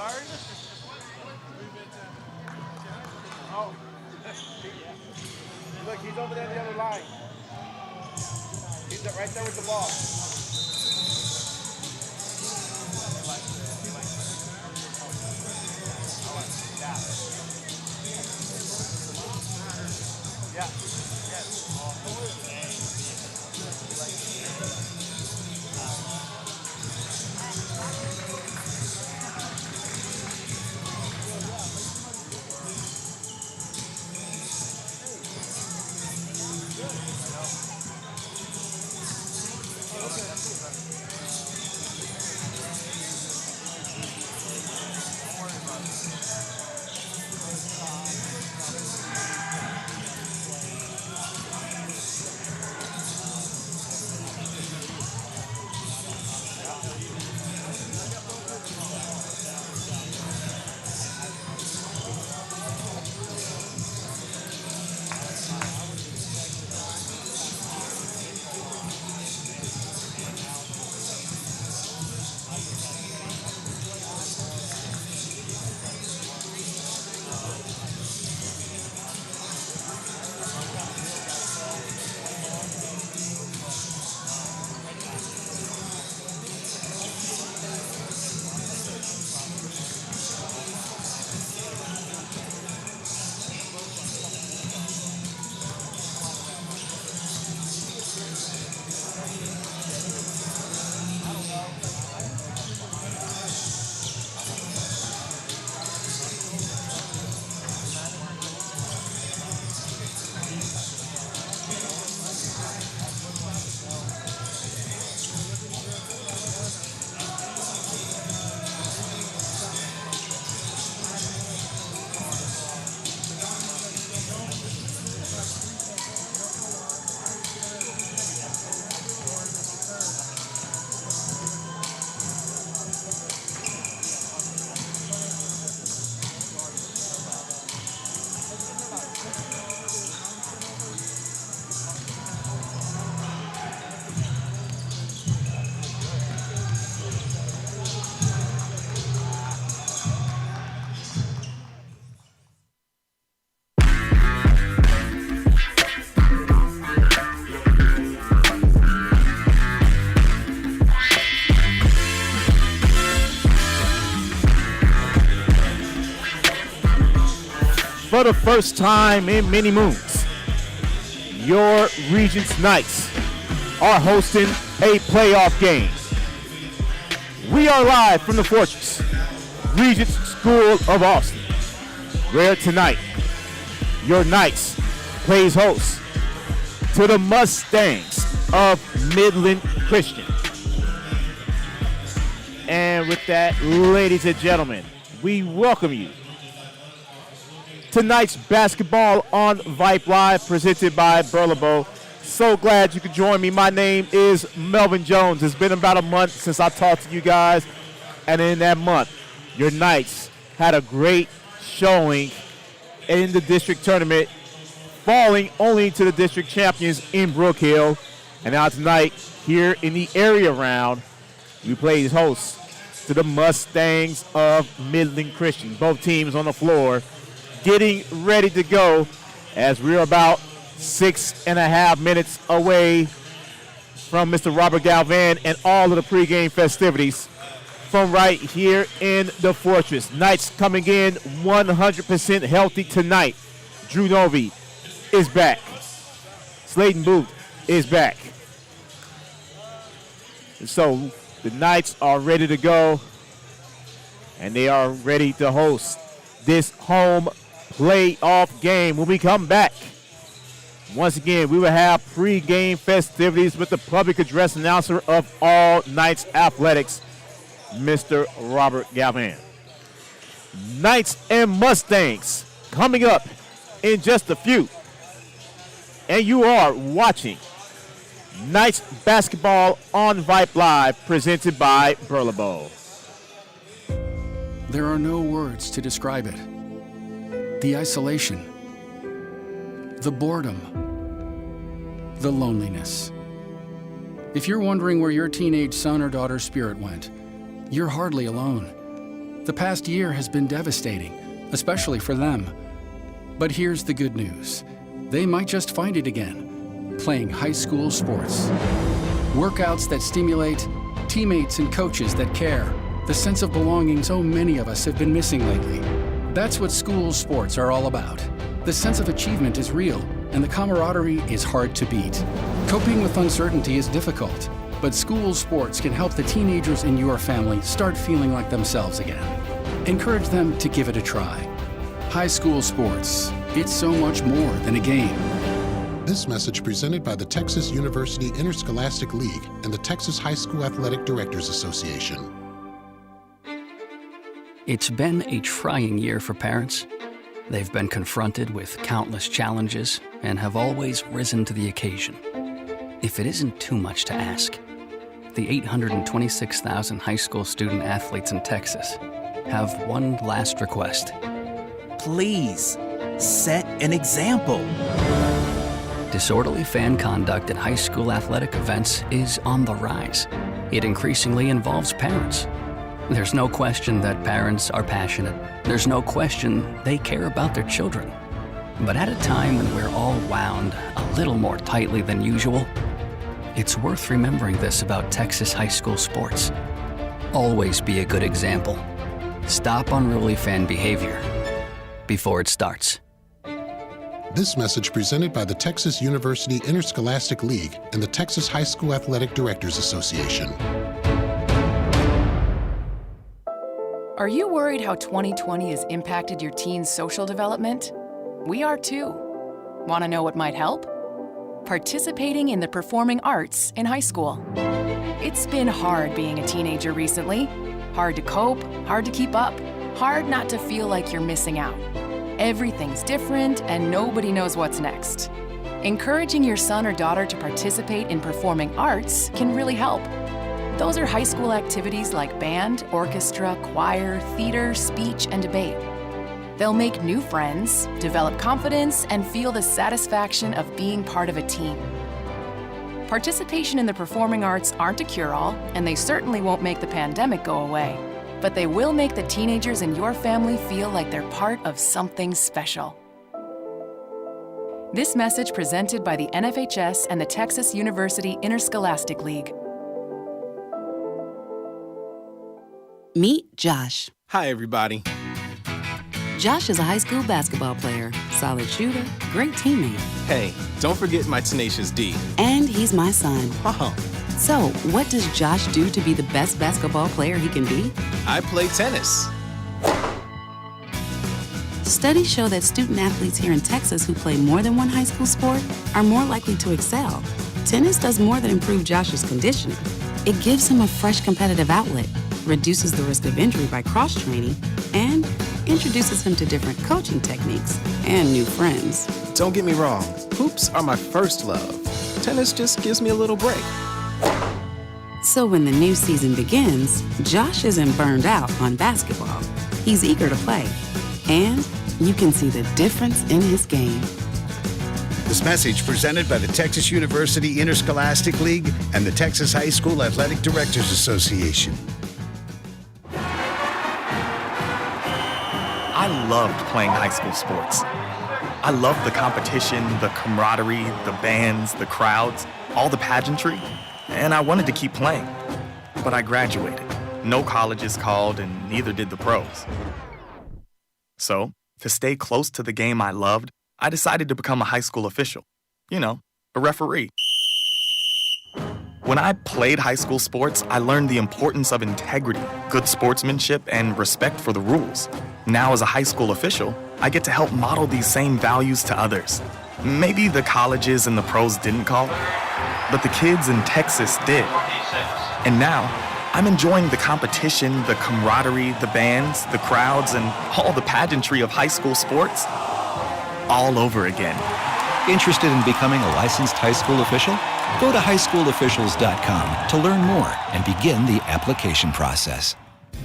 Sorry? Oh. Look, he's over there on the other line. He's right there with the ball. Yeah. Okay. For the first time in many moons, your Regents Knights are hosting a playoff game. We are live from the Fortress, Regents School of Austin, where tonight your Knights plays host to the Mustangs of Midland Christian. And with that, ladies and gentlemen, we welcome you. Tonight's basketball on Vype Live, presented by Burlebo. So glad you could join me. My name is Melvin Jones. It's been about a month since I talked to you guys, and in that month, your Knights had a great showing in the district tournament, falling only to the district champions in Brook Hill. And now tonight, here in the area round, we played host to the Mustangs of Midland Christian. Both teams on the floor getting ready to go as we're about 6.5 minutes away from Mr. Robert Galvan and all of the pregame festivities from right here in the Fortress. Knights coming in 100% healthy tonight. Drew Novi is back. Slayton Booth is back. And so the Knights are ready to go, and they are ready to host this home playoff game. When we come back, once again, we will have pre-game festivities with the public address announcer of all Knights athletics, Mr. Robert Galvan. Knights and Mustangs coming up in just a few. And you are watching Knights basketball on Vype Live, presented by Burlebo. There are no words to describe it. The isolation, the boredom, the loneliness. If you're wondering where your teenage son or daughter's spirit went, you're hardly alone. The past year has been devastating, especially for them. But here's the good news. They might just find it again, playing high school sports. Workouts that stimulate, teammates and coaches that care, the sense of belonging so many of us have been missing lately. That's what school sports are all about. The sense of achievement is real, and the camaraderie is hard to beat. Coping with uncertainty is difficult, but school sports can help the teenagers in your family start feeling like themselves again. Encourage them to give it a try. High school sports, it's so much more than a game. This message presented by the Texas University Interscholastic League and the Texas High School Athletic Directors Association. It's been a trying year for parents. They've been confronted with countless challenges and have always risen to the occasion. If it isn't too much to ask, the 826,000 high school student athletes in Texas have one last request. Please, set an example. Disorderly fan conduct at high school athletic events is on the rise. It increasingly involves parents. There's no question that parents are passionate. There's no question they care about their children. But at a time when we're all wound a little more tightly than usual, it's worth remembering this about Texas high school sports. Always be a good example. Stop unruly fan behavior before it starts. This message presented by the Texas University Interscholastic League and the Texas High School Athletic Directors Association. Are you worried how 2020 has impacted your teen's social development? We are too. Want to know what might help? Participating in the performing arts in high school. It's been hard being a teenager recently. Hard to cope, hard to keep up, hard not to feel like you're missing out. Everything's different and nobody knows what's next. Encouraging your son or daughter to participate in performing arts can really help. Those are high school activities like band, orchestra, choir, theater, speech, and debate. They'll make new friends, develop confidence, and feel the satisfaction of being part of a team. Participation in the performing arts aren't a cure-all, and they certainly won't make the pandemic go away. But they will make the teenagers in your family feel like they're part of something special. This message presented by the NFHS and the Texas University Interscholastic League. Meet Josh. Hi, everybody. Josh is a high school basketball player, solid shooter, great teammate. Hey, don't forget my tenacious D. And he's my son. Oh. So, what does Josh do to be the best basketball player he can be? I play tennis. Studies show that student athletes here in Texas who play more than one high school sport are more likely to excel. Tennis does more than improve Josh's conditioning. It gives him a fresh competitive outlet, reduces the risk of injury by cross-training, and introduces him to different coaching techniques and new friends. Don't get me wrong, hoops are my first love. Tennis just gives me a little break. So when the new season begins, Josh isn't burned out on basketball. He's eager to play. And you can see the difference in his game. This message presented by the Texas University Interscholastic League and the Texas High School Athletic Directors Association. I loved playing high school sports. I loved the competition, the camaraderie, the bands, the crowds, all the pageantry, and I wanted to keep playing. But I graduated. No colleges called, and neither did the pros. So, to stay close to the game I loved, I decided to become a high school official. You know, a referee. When I played high school sports, I learned the importance of integrity, good sportsmanship, and respect for the rules. Now, as a high school official, I get to help model these same values to others. Maybe the colleges and the pros didn't call, but the kids in Texas did. And now, I'm enjoying the competition, the camaraderie, the bands, the crowds, and all the pageantry of high school sports all over again. Interested in becoming a licensed high school official? Go to highschoolofficials.com to learn more and begin the application process.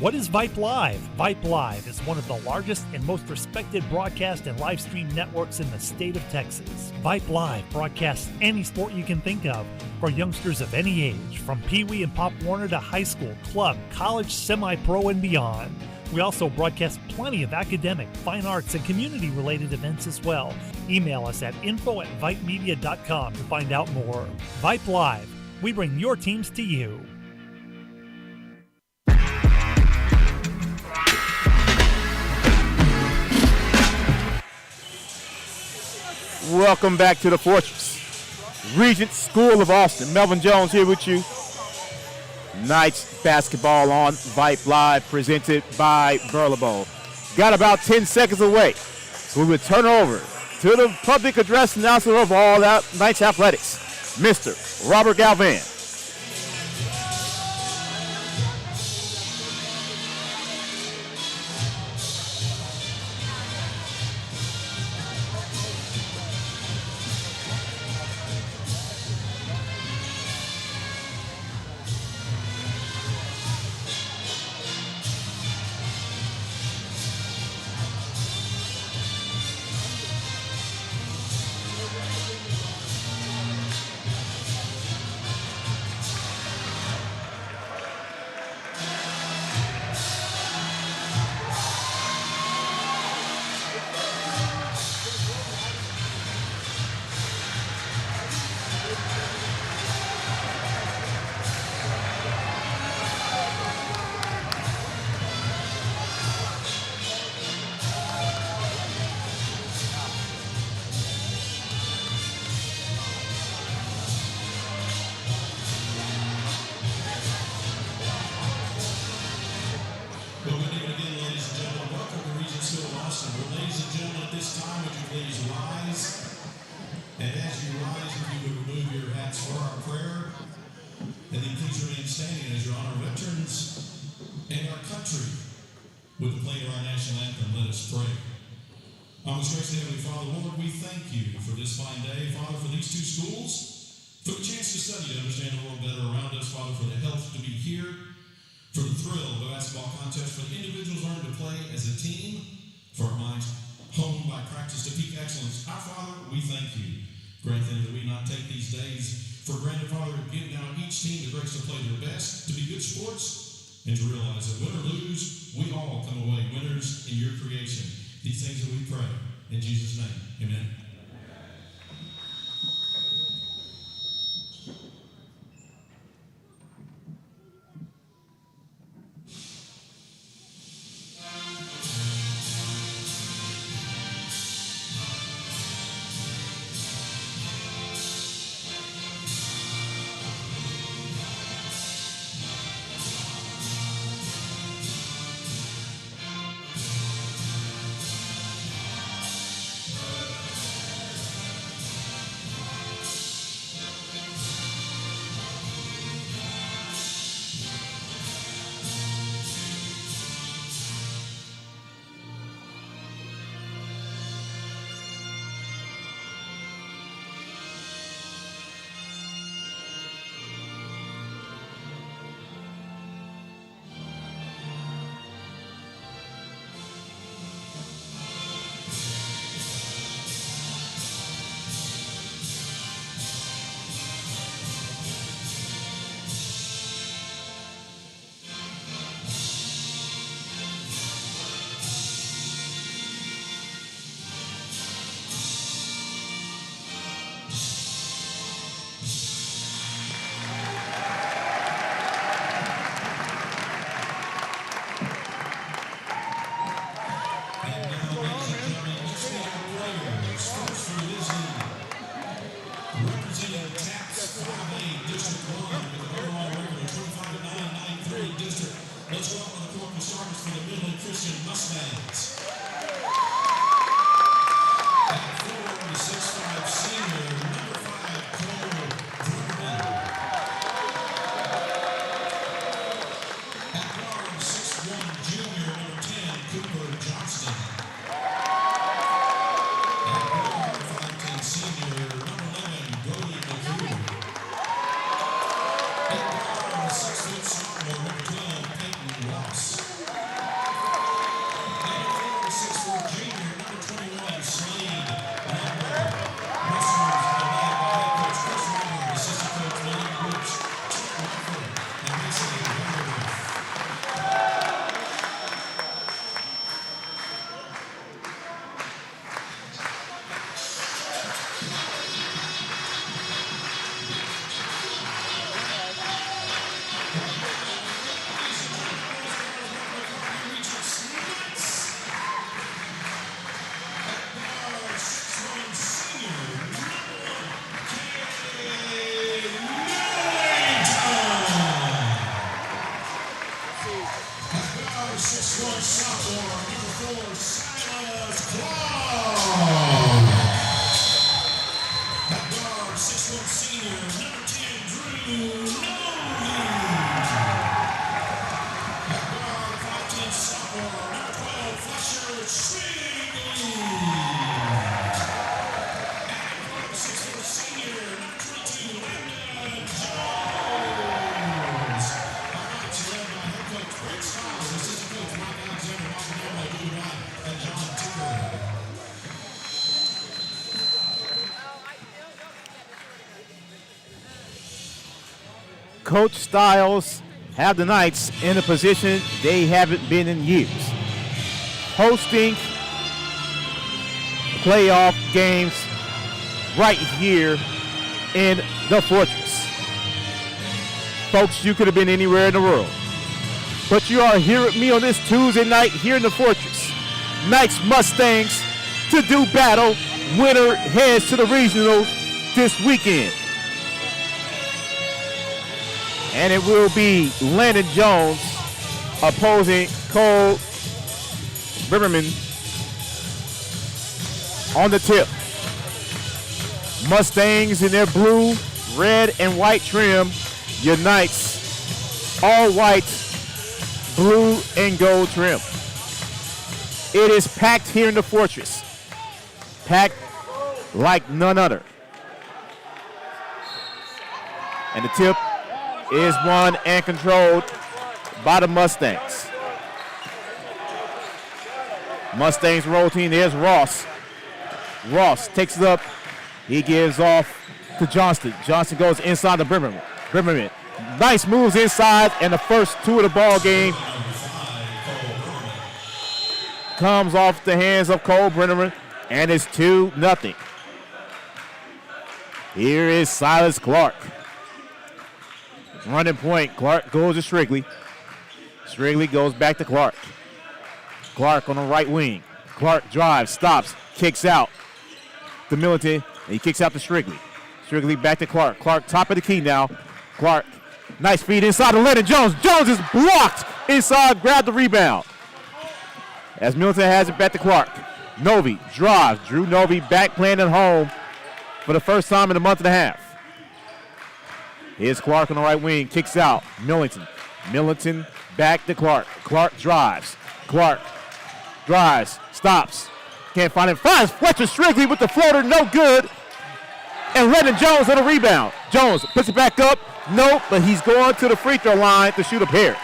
What is Vype Live? Vype Live is one of the largest and most respected broadcast and live stream networks in the state of Texas. Vype Live broadcasts any sport you can think of for youngsters of any age, from Pee Wee and Pop Warner to high school, club, college, semi-pro, and beyond. We also broadcast plenty of academic, fine arts, and community-related events as well. Email us at info@vypemedia.com to find out more. Vype Live. We bring your teams to you. Welcome back to the Fortress. Regents School of Austin. Melvin Jones here with you. Knights basketball on Vype Live, presented by Burlebo. Got about 10 seconds away. So we will turn over to the public address announcer of all Knights athletics, Mr. Robert Galvan. And to realize that win or lose, we all come away winners in your creation. These things that we pray. In Jesus' name, amen. Christian Mustangs. At 4, the 6'5" senior, number 5, Cole Brunman. At guard, 6'1" junior, number 10, Cooper Johnston. At guard, 5'10" senior, number 11, Brody McHugh. At guard, 6' sophomore, number 12, Peyton Ross. At guard, 6'4" junior, number 21, Slade Lambert. Wrestlers are led by head coach Chris Ryder, assistant coach William Gooch, Chuck Walker, and Mason Vanderbilt. Coach Styles have the Knights in a position they haven't been in years. Hosting playoff games right here in the Fortress. Folks, you could have been anywhere in the world, but you are here with me on this Tuesday night here in the Fortress. Knights Mustangs to do battle. Winner heads to the regional this weekend. And it will be Landon Jones opposing Cole Brimmerman on the tip. Mustangs in their blue, red, and white trim. Your Knights, all white, blue, and gold trim. It is packed here in the Fortress. Packed like none other. And the tip is won and controlled by the Mustangs. Mustangs roll team. There's Ross. Ross takes it up. He gives off to Johnston. Johnston goes inside the Brimmerman. Brimmerman. Nice moves inside, and the first two of the ball game comes off the hands of Cole Brenneman, and it's 2-0. Here is Silas Clark. Running point, Clark goes to Strigley. Strigley goes back to Clark. Clark on the right wing. Clark drives, stops, kicks out to Militant, and he kicks out to Strigley. Strigley back to Clark. Clark top of the key now. Clark, nice feed inside to Lennon Jones. Jones is blocked inside, grabbed the rebound. As Militant has it back to Clark. Novi drives. Drew Novi back playing at home for the first time in a month and a half. Here's Clark on the right wing, kicks out. Millington. Millington back to Clark. Clark drives. Clark drives, stops. Can't find him. Finds Fletcher Strigley with the floater, no good. And Lennon Jones on the rebound. Jones puts it back up. Nope, but he's going to the free throw line to shoot a pair.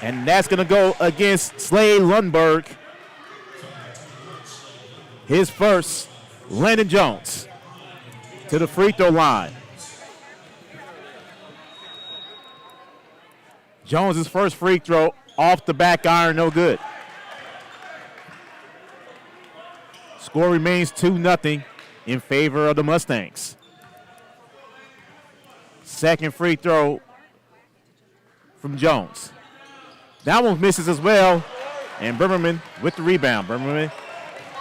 And that's going to go against Slade Lundberg. His first, Landon Jones to the free throw line. Jones' first free throw off the back iron, no good. Score remains 2-0 in favor of the Mustangs. Second free throw from Jones. That one misses as well, and Brimmerman with the rebound. Brimmerman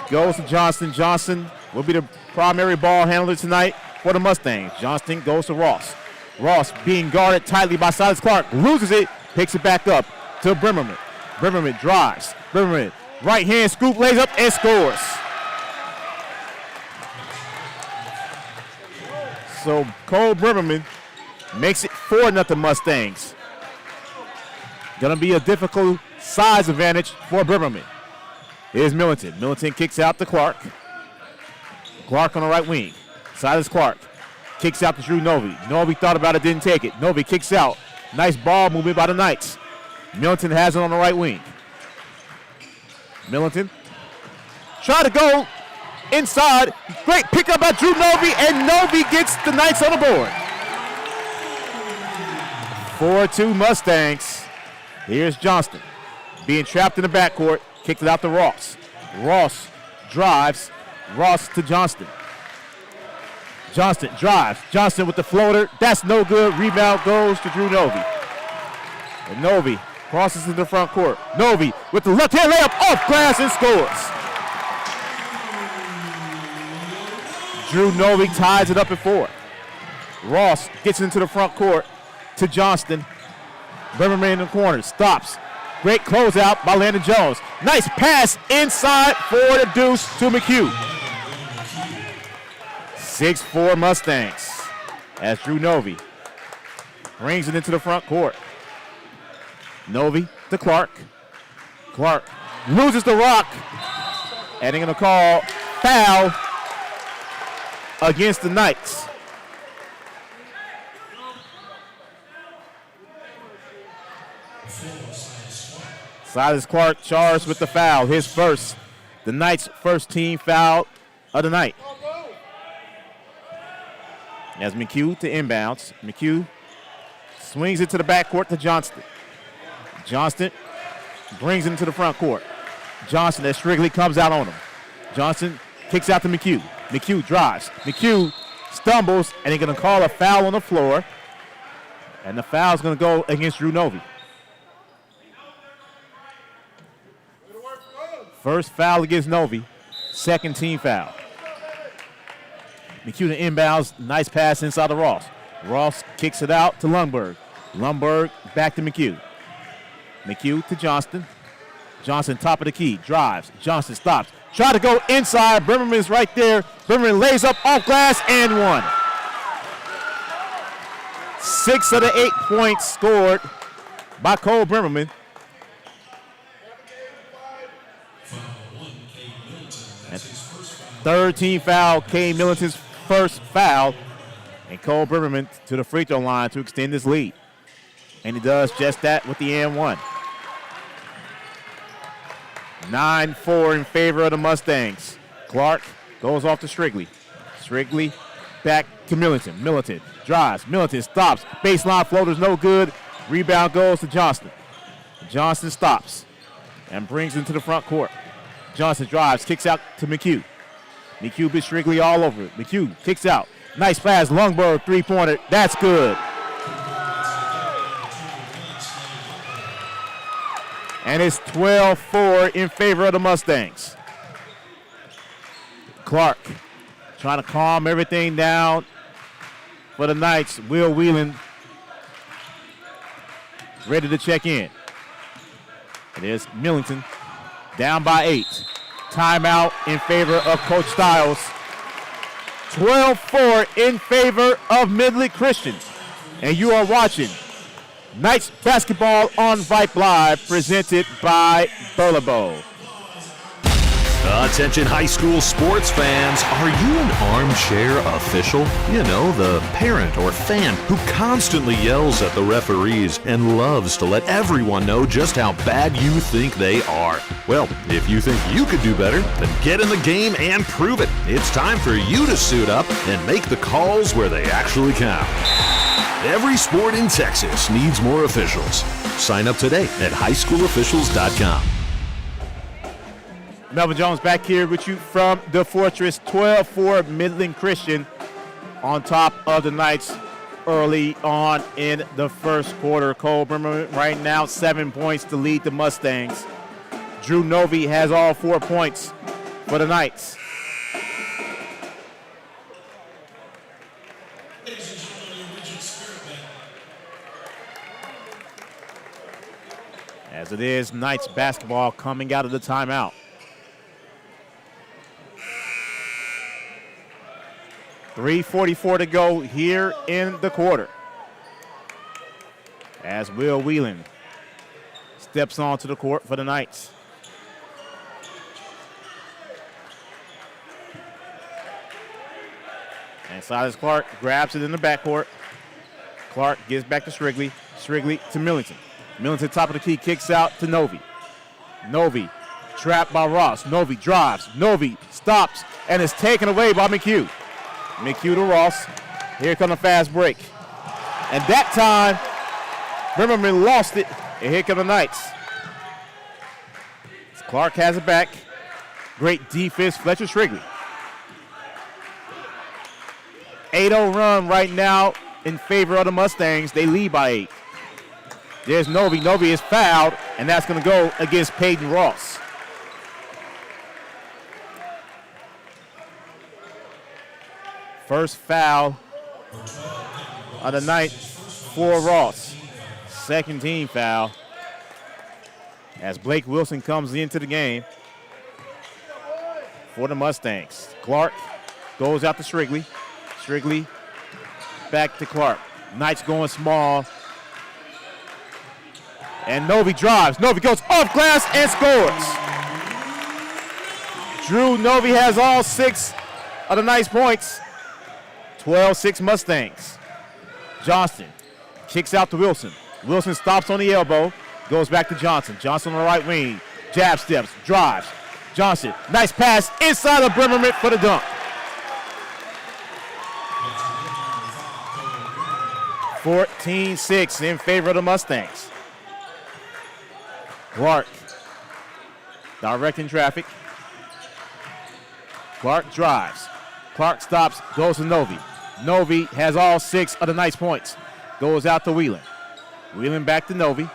goes to Johnston. Johnston will be the primary ball handler tonight for the Mustangs. Johnston goes to Ross. Ross being guarded tightly by Silas Clark. Loses it, Picks it back up to Brimmerman. Brimmerman drives. Brimmerman, right hand scoop, lays up and scores. So Cole Brimmerman makes it 4-0 Mustangs. Gonna be a difficult size advantage for Brimmerman. Here's Millington. Millington kicks out to Clark. Clark on the right wing. Silas Clark kicks out to Drew Novy. Novy thought about it, didn't take it. Novy kicks out. Nice ball movement by the Knights. Millington has it on the right wing. Millington try to go inside. Great pickup by Drew Novy, and Novy gets the Knights on the board. 4-2 Mustangs. Here's Johnston being trapped in the backcourt. Kicked it out to Ross. Ross drives. Ross to Johnston. Johnston drives. Johnston with the floater. That's no good. Rebound goes to Drew Novy. And Novy crosses into the front court. Novy with the left-hand layup off glass and scores. Drew Novy ties it up at 4. Ross gets into the front court to Johnston. Brimmerman in the corner. Stops. Great closeout by Landon Jones. Nice pass inside for the deuce to McHugh. 6-4 Mustangs as Drew Novy brings it into the front court. Novy to Clark. Clark loses the rock. And they're going to call foul against the Knights. Silas Clark charged with the foul, his first. The Knights' first team foul of the night. As McHugh to inbounds. McHugh swings it to the backcourt to Johnston. Johnston brings it into the front court. Johnston, as Strigley comes out on him. Johnston kicks out to McHugh. McHugh drives. McHugh stumbles, and they're going to call a foul on the floor. And the foul's going to go against Drew Novy. First foul against Novy. Second team foul. McHugh to inbounds. Nice pass inside to Ross. Ross kicks it out to Lundberg. Lundberg back to McHugh. McHugh to Johnston. Johnston top of the key. Drives. Johnston stops. Try to go inside. Brimmerman's right there. Brimmerman lays up off glass and one. 6 of the 8 points scored by Cole Brimmerman. And third team foul, Kane Millington's first foul. And Cole Brimmerman to the free throw line to extend his lead. And he does just that with the and one. 9-4 in favor of the Mustangs. Clark goes off to Strigley. Strigley back to Millington. Millington drives. Millington stops. Baseline floater's no good. Rebound goes to Johnston. Johnston stops and brings him to the front court. Johnston drives, kicks out to McHugh. McHugh beats Strigley all over it. McHugh kicks out. Nice pass. Lundberg three-pointer. That's good. And it's 12-4 in favor of the Mustangs. Clark trying to calm everything down for the Knights. Will Whelan ready to check in. There's Millington down by 8. Timeout in favor of Coach Stiles. 12-4 in favor of Midland Christian. And you are watching Knights basketball on Vype Live, presented by Burlebo. Attention high school sports fans, are you an armchair official? You know, the parent or fan who constantly yells at the referees and loves to let everyone know just how bad you think they are. Well, if you think you could do better, then get in the game and prove it. It's time for you to suit up and make the calls where they actually count. Every sport in Texas needs more officials. Sign up today at highschoolofficials.com. Melvin Jones back here with you from the Fortress. 12-4 Midland Christian on top of the Knights early on in the first quarter. Cole Brimmerman right now 7 points to lead the Mustangs. Drew Novy has all 4 points for the Knights. As it is, Knights basketball coming out of the timeout. .344 to go here in the quarter. As Will Whelan steps onto the court for the Knights. And Silas Clark grabs it in the backcourt. Clark gives back to Strigley. Strigley to Millington. Millington, top of the key, kicks out to Novi. Novi, trapped by Ross. Novi drives. Novi stops and is taken away by McHugh. McHugh to Ross. Here comes a fast break. And that time, Bremerman lost it, and here come the Knights. Clark has it back. Great defense, Fletcher Strigley. 8-0 run right now in favor of the Mustangs. They lead by 8. There's Novi. Novi is fouled, and that's going to go against Peyton Ross. First foul of the night for Ross. Second team foul as Blake Wilson comes into the game for the Mustangs. Clark goes out to Strigley. Strigley back to Clark. Knights going small. And Novi drives. Novi goes off glass and scores. Drew Novi has all 6 of the Knights points. 12-6 Mustangs. Johnston kicks out to Wilson. Wilson stops on the elbow. Goes back to Johnson. Johnson on the right wing. Jab steps. Drives. Johnson. Nice pass inside of Bremerman for the dunk. 14-6 in favor of the Mustangs. Clark directing traffic. Clark drives. Clark stops, goes to Novi. Novi has all 6 of the Knights points. Goes out to Whelan. Whelan back to Novi.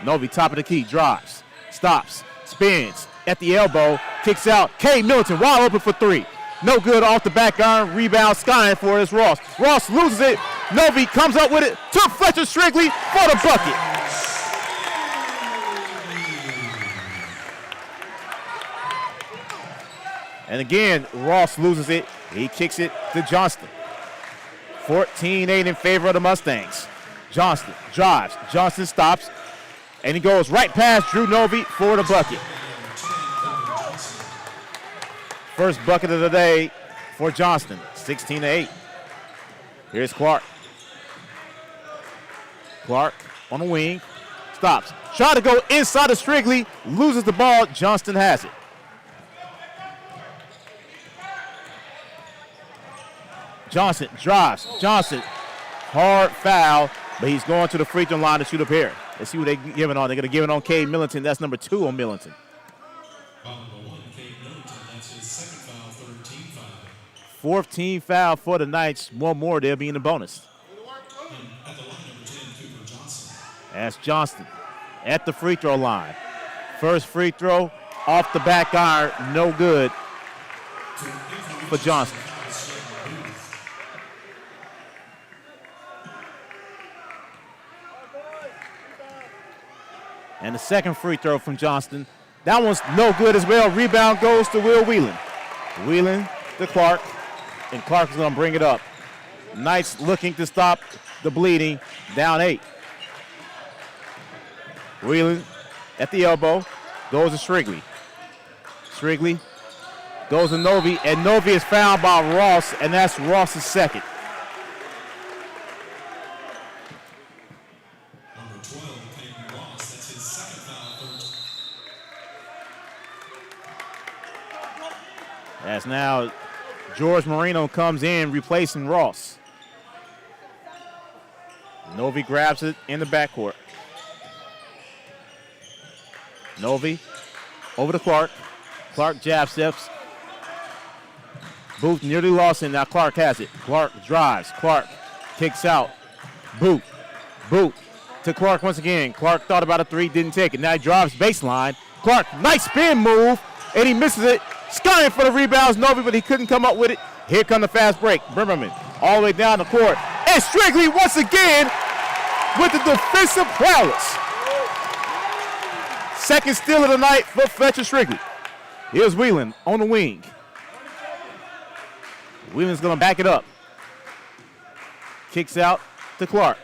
Novi top of the key, drives, stops, spins at the elbow, kicks out. K. Milton wide open for 3. No good off the back iron. Rebound skying for is Ross. Ross loses it. Novi comes up with it to Fletcher Strigley for the bucket. And again, Ross loses it. He kicks it to Johnston. 14-8 in favor of the Mustangs. Johnston drives. Johnston stops. And he goes right past Drew Novi for the bucket. First bucket of the day for Johnston. 16-8. Here's Clark. Clark on the wing. Stops. Try to go inside of Strigley. Loses the ball. Johnston has it. Johnson drives. Johnson, hard foul, but he's going to the free throw line to shoot a pair. Let's see what they're giving on. They're going to give it on Cade Millington. That's number 2 on Millington. Foul number 1, Cade Millington. That's his second foul, third team foul. Fourth team foul for the Knights. One more, they'll be in the bonus. And at the line, number 10, Cooper Johnson. That's Johnston at the free throw line. First free throw off the back iron, no good for Johnston. And the second free throw from Johnston. That one's no good as well. Rebound goes to Will Whelan. Whelan to Clark, and Clark is going to bring it up. Knights looking to stop the bleeding, down 8. Whelan at the elbow, goes to Strigley. Strigley goes to Novi, and Novi is fouled by Ross, and that's Ross's second. As now George Marino comes in replacing Ross. Novi grabs it in the backcourt. Novi over to Clark. Clark jab steps. Booth nearly lost it. Now Clark has it. Clark drives. Clark kicks out. Boot. Boot to Clark once again. Clark thought about a 3, didn't take it. Now he drives baseline. Clark, nice spin move, and he misses it. Skying for the rebounds, Novi, but he couldn't come up with it. Here comes the fast break. Bremerman all the way down the court. And Strigley once again with the defensive prowess. Second steal of the night for Fletcher Strigley. Here's Whelan on the wing. Whelan's going to back it up. Kicks out to Clark.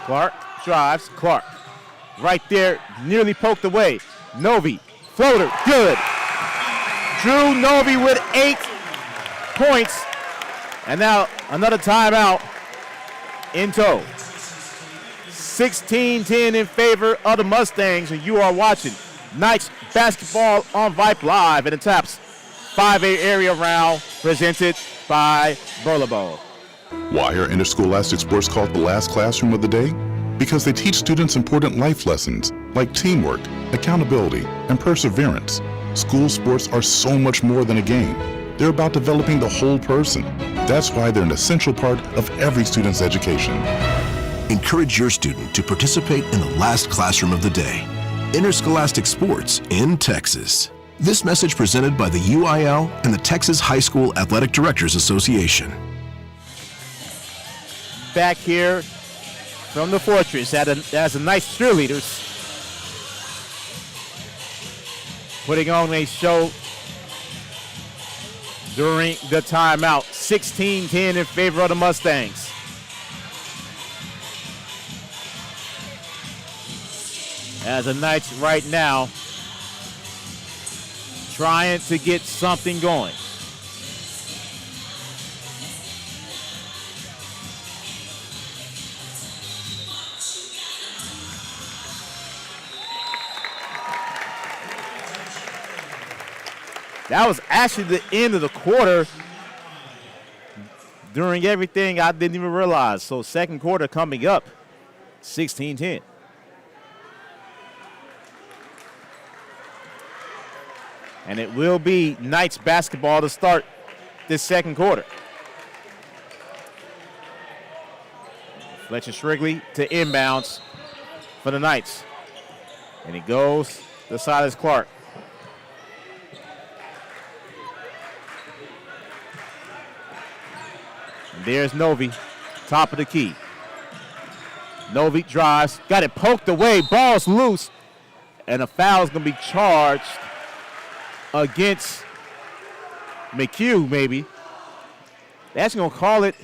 Clark drives. Clark right there, nearly poked away. Novi, floater, good. Drew Novi with 8 points. And now another timeout in tow. 16-10 in favor of the Mustangs, and you are watching Knights basketball on Vype Live in the TAPPS 5A area round presented by Burlebo. Why are interscholastic sports called the last classroom of the day? Because they teach students important life lessons like teamwork, accountability, and perseverance. School sports are so much more than a game. They're about developing the whole person. That's why they're an essential part of every student's education. Encourage your student to participate in the last classroom of the day. Interscholastic sports in Texas. This message presented by the UIL and the Texas High School Athletic Directors Association. Back here from the Fortress as a nice cheerleaders putting on a show during the timeout. 16-10 in favor of the Mustangs. As the Knights right now trying to get something going. That was actually the end of the quarter. During everything, I didn't even realize. So second quarter coming up, 16-10. And it will be Knights basketball to start this second quarter. Fletcher Strigley to inbounds for the Knights. And he goes to Silas Clark. And there's Novi, top of the key. Novi drives, got it poked away, ball's loose, and a foul's gonna be charged against McHugh, maybe. That's gonna call it.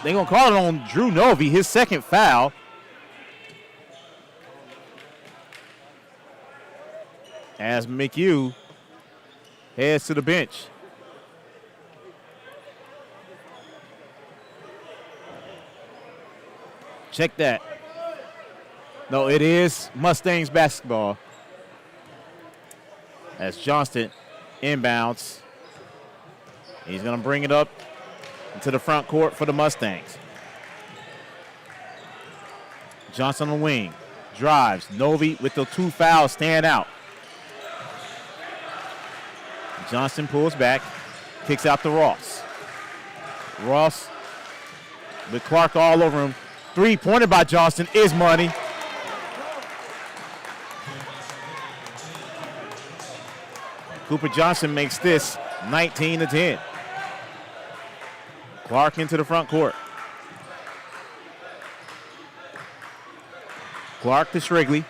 They're gonna call it on Drew Novi, his second foul. As McHugh heads to the bench. Check that. No, it is Mustangs basketball. As Johnston inbounds. He's going to bring it up into the front court for the Mustangs. Johnson on the wing. Drives. Novi with the 2 fouls stand out. Johnson pulls back. Kicks out to Ross. Ross with Clark all over him. 3-pointer by Johnston is money. Cooper Johnson makes this 19-10. Clark into the front court. Clark to Strigley.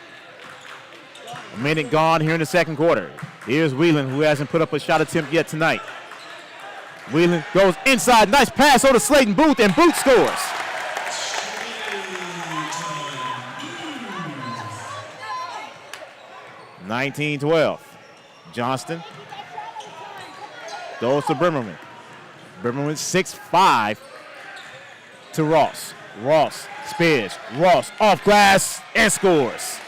A minute gone here in the second quarter. Here's Whelan, who hasn't put up a shot attempt yet tonight. Whelan goes inside. Nice pass over to Slayton Booth, and Booth scores. (19-12). Johnston goes to Brimmerman. Brimmerman 6'5" to Ross. Ross spears. Ross off glass and scores.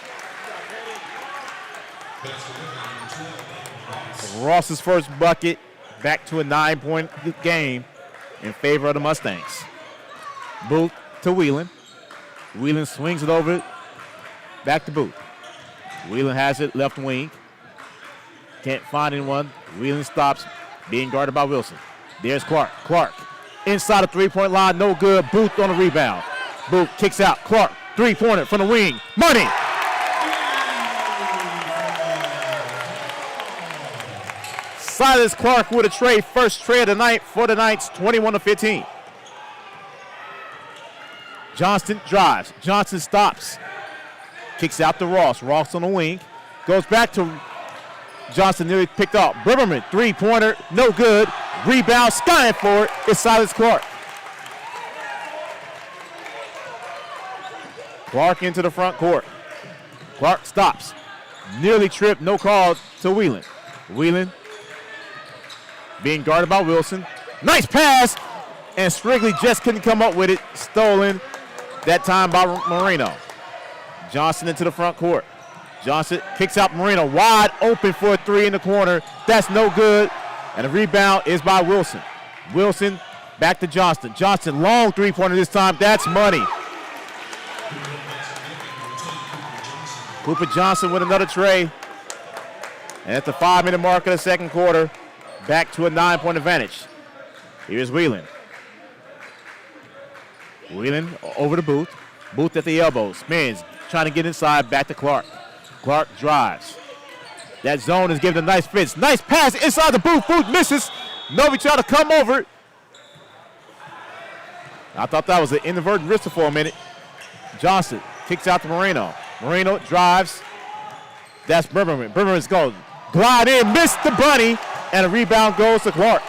Ross's first bucket, back to a 9-point game in favor of the Mustangs. Booth to Whelan. Whelan swings it over, back to Booth. Whelan has it left wing. Can't find anyone. Whelan stops, being guarded by Wilson. There's Clark. Clark inside the 3-point line, no good. Booth on the rebound. Booth kicks out. Clark, 3-pointer from the wing. Money! Silas Clark with a tray, first tray of the night for the Knights, 21-15. Johnston drives. Johnston stops. Kicks out to Ross. Ross on the wing. Goes back to Johnston, nearly picked up. Brimmerman, three-pointer, no good. Rebound, skying for it. It's Silas Clark. Clark into the front court. Clark stops. Nearly tripped, no call to Whelan. Whelan being guarded by Wilson. Nice pass, and Strigley just couldn't come up with it. Stolen that time by Marino. Johnson into the front court. Johnson kicks out Marino, wide open for a three in the corner. That's no good, and the rebound is by Wilson. Wilson back to Johnston. Johnston, long three-pointer this time. That's money. Cooper Johnson with another tray. And at the 5-minute mark of the second quarter, back to a 9-point advantage. Here's Whelan. Whelan over to Booth. Booth at the elbow, spins, trying to get inside, back to Clark. Clark drives. That zone is given a nice fits. Nice pass inside the Booth. Booth misses. Novi tried to come over. I thought that was an inadvertent wrist for a minute. Johnson kicks out to Moreno. Moreno drives. That's Brimmerman. Brimmerman's goes. Glide in, missed the bunny, and a rebound goes to Clark.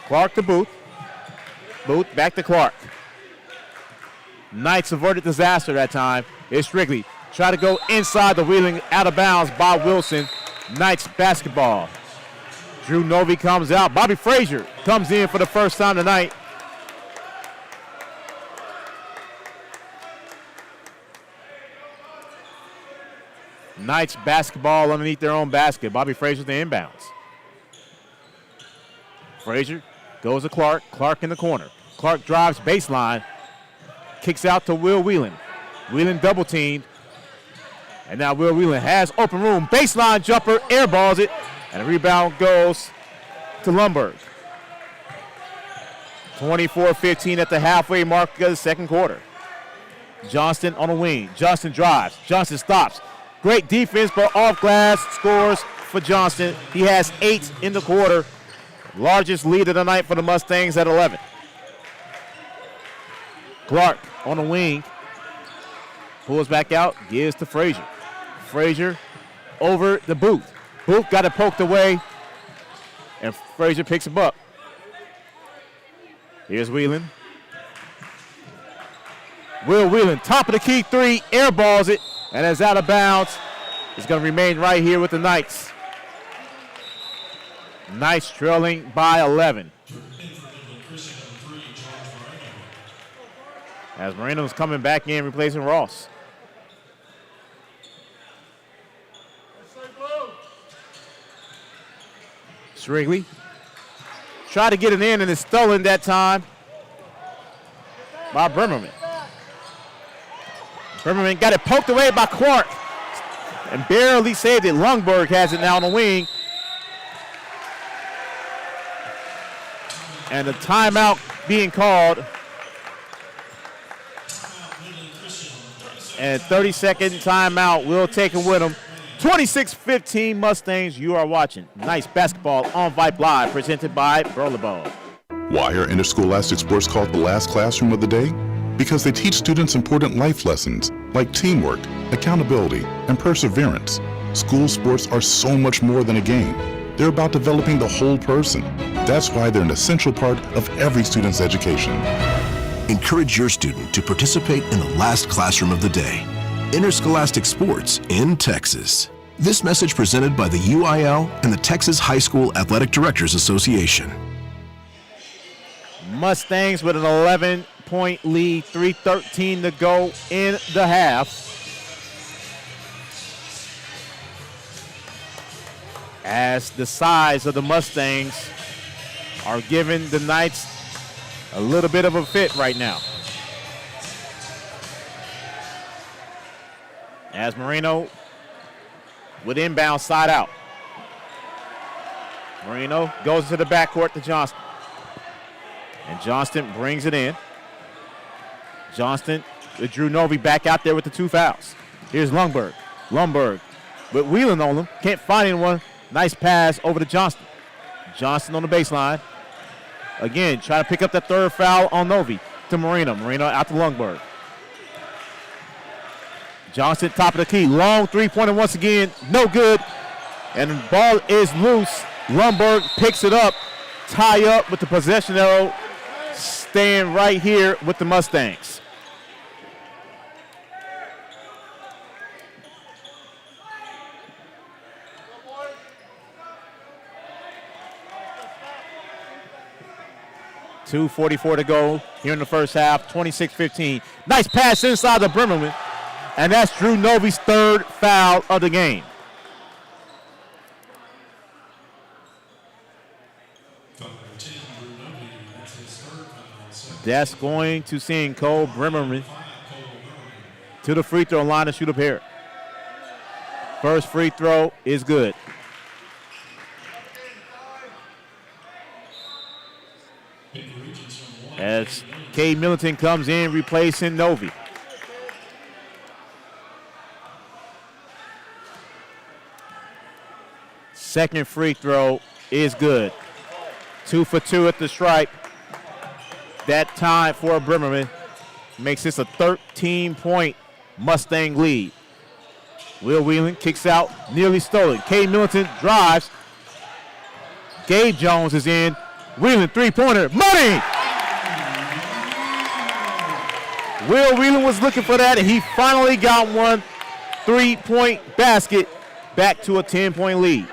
Clark to Booth. Booth back to Clark. Knights averted disaster that time. It's Strigley. Try to go inside the Wheeling, out of bounds by Wilson. Knights basketball. Drew Novi comes out. Bobby Frazier comes in for the first time tonight. Knights basketball underneath their own basket. Bobby Frazier the inbounds. Frazier goes to Clark. Clark in the corner. Clark drives baseline. Kicks out to Will Whelan. Whelan double teamed. And now Will Whelan has open room. Baseline jumper, airballs it. And the rebound goes to Lundberg. 24-15 at the halfway mark of the second quarter. Johnston on the wing. Johnston drives. Johnston stops. Great defense, but off glass scores for Johnston. He has 8 in the quarter. Largest lead of the night for the Mustangs at 11. Clark on the wing. Pulls back out, gives to Frazier. Frazier over the Booth. Booth got it poked away, and Frazier picks him up. Here's Whelan. Will Whelan, top of the key three, airballs it, and is out of bounds. It's going to remain right here with the Knights. Knights trailing by 11. As Moreno's coming back in, replacing Ross. Strigley tried to get it in, and it's stolen that time by Brimmerman. Brimmerman got it poked away by Clark and barely saved it. Lundberg has it now on the wing. And a timeout being called. And 30-second timeout. Will take it with him. 26-15 Mustangs. You are watching Nice Basketball on Vype Live, presented by Burlebo. Why are interscholastic sports called the last classroom of the day? Because they teach students important life lessons like teamwork, accountability, and perseverance. School sports are so much more than a game. They're about developing the whole person. That's why they're an essential part of every student's education. Encourage your student to participate in the last classroom of the day. Interscholastic Sports in Texas. This message presented by the UIL and the Texas High School Athletic Directors Association. Mustangs with an 11-point lead, 3:13 to go in the half. As the size of the Mustangs are giving the Knights a little bit of a fit right now. As Moreno with inbound side out. Moreno goes to the backcourt to Johnston. And Johnston brings it in. Johnston with Drew Novi back out there with the 2 fouls. Here's Lundberg. Lundberg with Wheeling on him. Can't find anyone. Nice pass over to Johnston. Johnston on the baseline. Again, try to pick up that third foul on Novi to Marino. Marino out to Lundberg. Johnston, top of the key. Long three-pointer once again. No good. And the ball is loose. Lundberg picks it up. Tie up with the possession arrow. Staying right here with the Mustangs. .244 to go here in the first half, 26-15. Nice pass inside the Bremerman, and that's Drew Novi's third foul of the game. That's going to send Cole Bremerman to the free throw line to shoot a pair. First free throw is good. As Cade Middleton comes in replacing Novi. Second free throw is good. 2 for 2 at the stripe. That time for Bremerman makes this a 13-point Mustang lead. Will Wheeling kicks out, nearly stolen. Cade Middleton drives. Gabe Jones is in. Wheeling three-pointer, money! Will Wheeling was looking for that, and he finally got one. Three-point basket, back to a 10-point lead.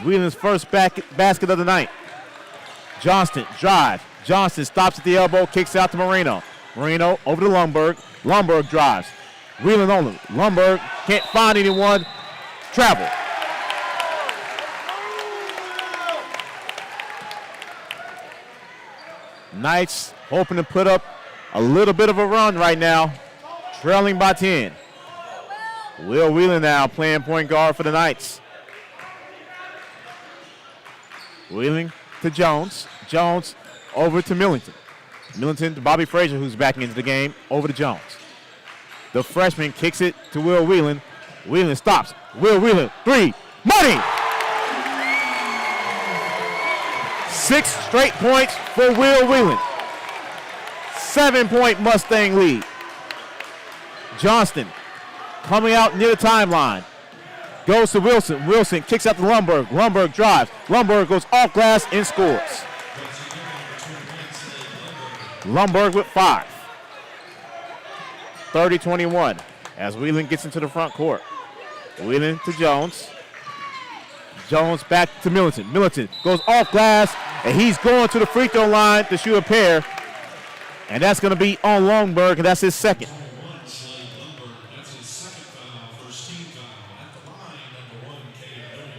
Wheeling's first basket of the night. Johnston drives. Johnston stops at the elbow, kicks out to Marino. Marino over to Lundberg. Lundberg drives. Wheeling on him. Lundberg can't find anyone. Travel. Knights hoping to put up a little bit of a run right now, trailing by 10. Will Wheeling now playing point guard for the Knights. Wheeling to Jones. Jones over to Millington. Millington to Bobby Frazier, who's backing into the game, over to Jones. The freshman kicks it to Will Wheeling. Wheeling stops. Will Wheeling, three, money! 6 straight points for Will Wheeling. 7-point Mustang lead. Johnston coming out near the timeline. Goes to Wilson. Wilson kicks out to Lundberg. Lundberg drives. Lundberg goes off glass and scores. Lundberg with 5. 30-21 as Wheeling gets into the front court. Wheeling to Jones. Jones back to Millington. Millington goes off glass, and he's going to the free throw line to shoot a pair. And that's going to be on Lundberg, and that's his second.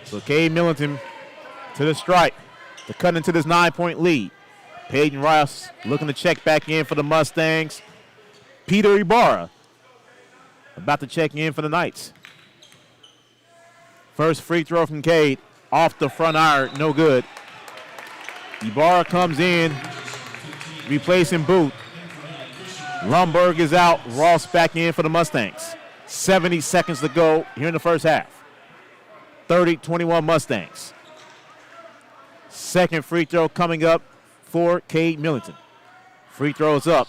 So Cade Millington to the stripe to cut into this 9-point lead. Peyton Ross looking to check back in for the Mustangs. Peter Ibarra about to check in for the Knights. First free throw from Cade off the front iron, no good. Ibarra comes in, replacing Booth. Lundberg is out, Ross back in for the Mustangs. 70 seconds to go here in the first half. 30-21 Mustangs. Second free throw coming up for Cade Millington. Free throws up,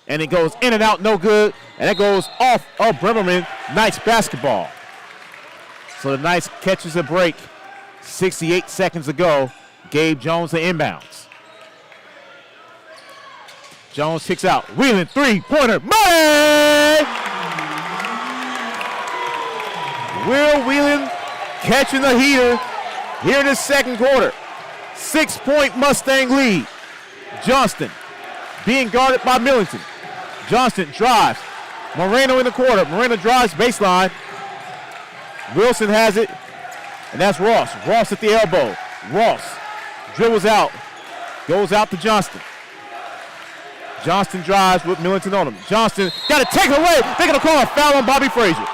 and it goes in and out, no good, and it goes off of Bremerman. Knights basketball. So the Knights catches a break. 68 seconds to go. Gabe Jones to inbounds. Jones kicks out. Wheeling three-pointer. Money! Will Wheeling catching the heater here in the second quarter. 6-point Mustang lead. Johnston being guarded by Millington. Johnston drives. Moreno in the quarter. Moreno drives baseline. Wilson has it, and that's Ross. Ross at the elbow. Ross dribbles out, goes out to Johnston. Johnston drives with Millington on him. Johnston got to take it away. They're going to call a foul on Bobby Frazier.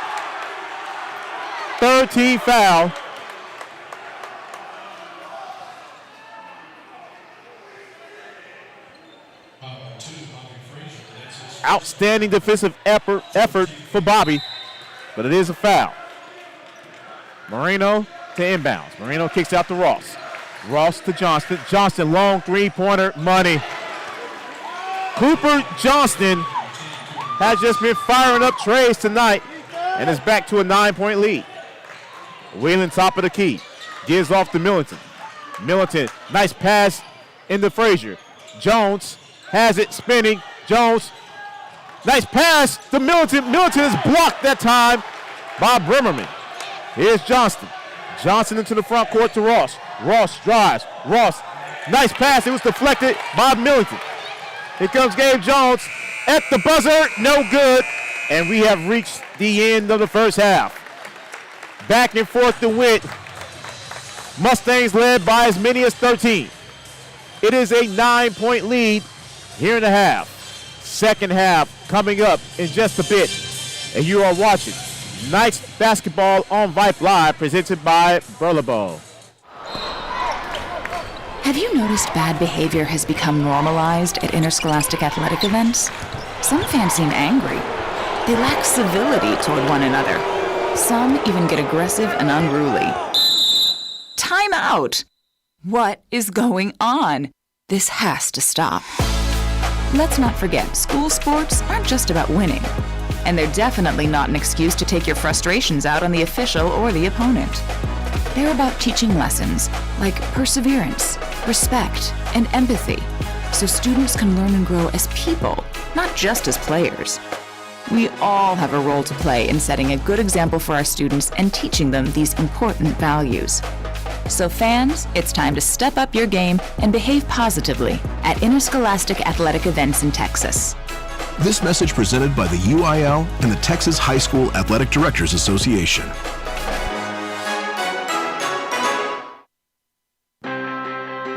Third team foul. Outstanding defensive effort for Bobby, but it is a foul. Marino to inbounds. Marino kicks out to Ross. Ross to Johnston. Johnston, long three-pointer, money. Cooper Johnston has just been firing up trays tonight and is back to a 9-point lead. Whelan, top of the key, gives off to Millington. Millington, nice pass into Frazier. Jones has it spinning. Jones, nice pass to Millington. Millington is blocked that time by Brimmerman. Here's Johnston. Johnson into the front court to Ross. Ross drives. Ross, nice pass. It was deflected by Millington. Here comes Gabe Jones at the buzzer. No good. And we have reached the end of the first half. Back and forth to win. Mustangs led by as many as 13. It is a 9-point lead here in the half. Second half coming up in just a bit. And you are watching Knights basketball on Vype Live, presented by Burlebo. Have you noticed bad behavior has become normalized at interscholastic athletic events? Some fans seem angry. They lack civility toward one another. Some even get aggressive and unruly. Time out! What is going on? This has to stop. Let's not forget, school sports aren't just about winning. And they're definitely not an excuse to take your frustrations out on the official or the opponent. They're about teaching lessons like perseverance, respect, and empathy, so students can learn and grow as people, not just as players. We all have a role to play in setting a good example for our students and teaching them these important values. So fans, it's time to step up your game and behave positively at interscholastic athletic events in Texas. This message presented by the UIL and the Texas High School Athletic Directors Association.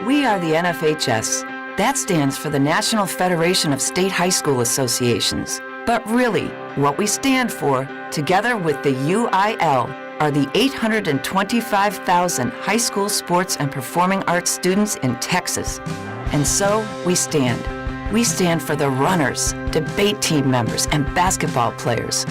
We are the NFHS. That stands for the National Federation of State High School Associations. But really, what we stand for, together with the UIL, are the 825,000 high school sports and performing arts students in Texas. And so we stand. We stand for the runners, debate team members, and basketball players.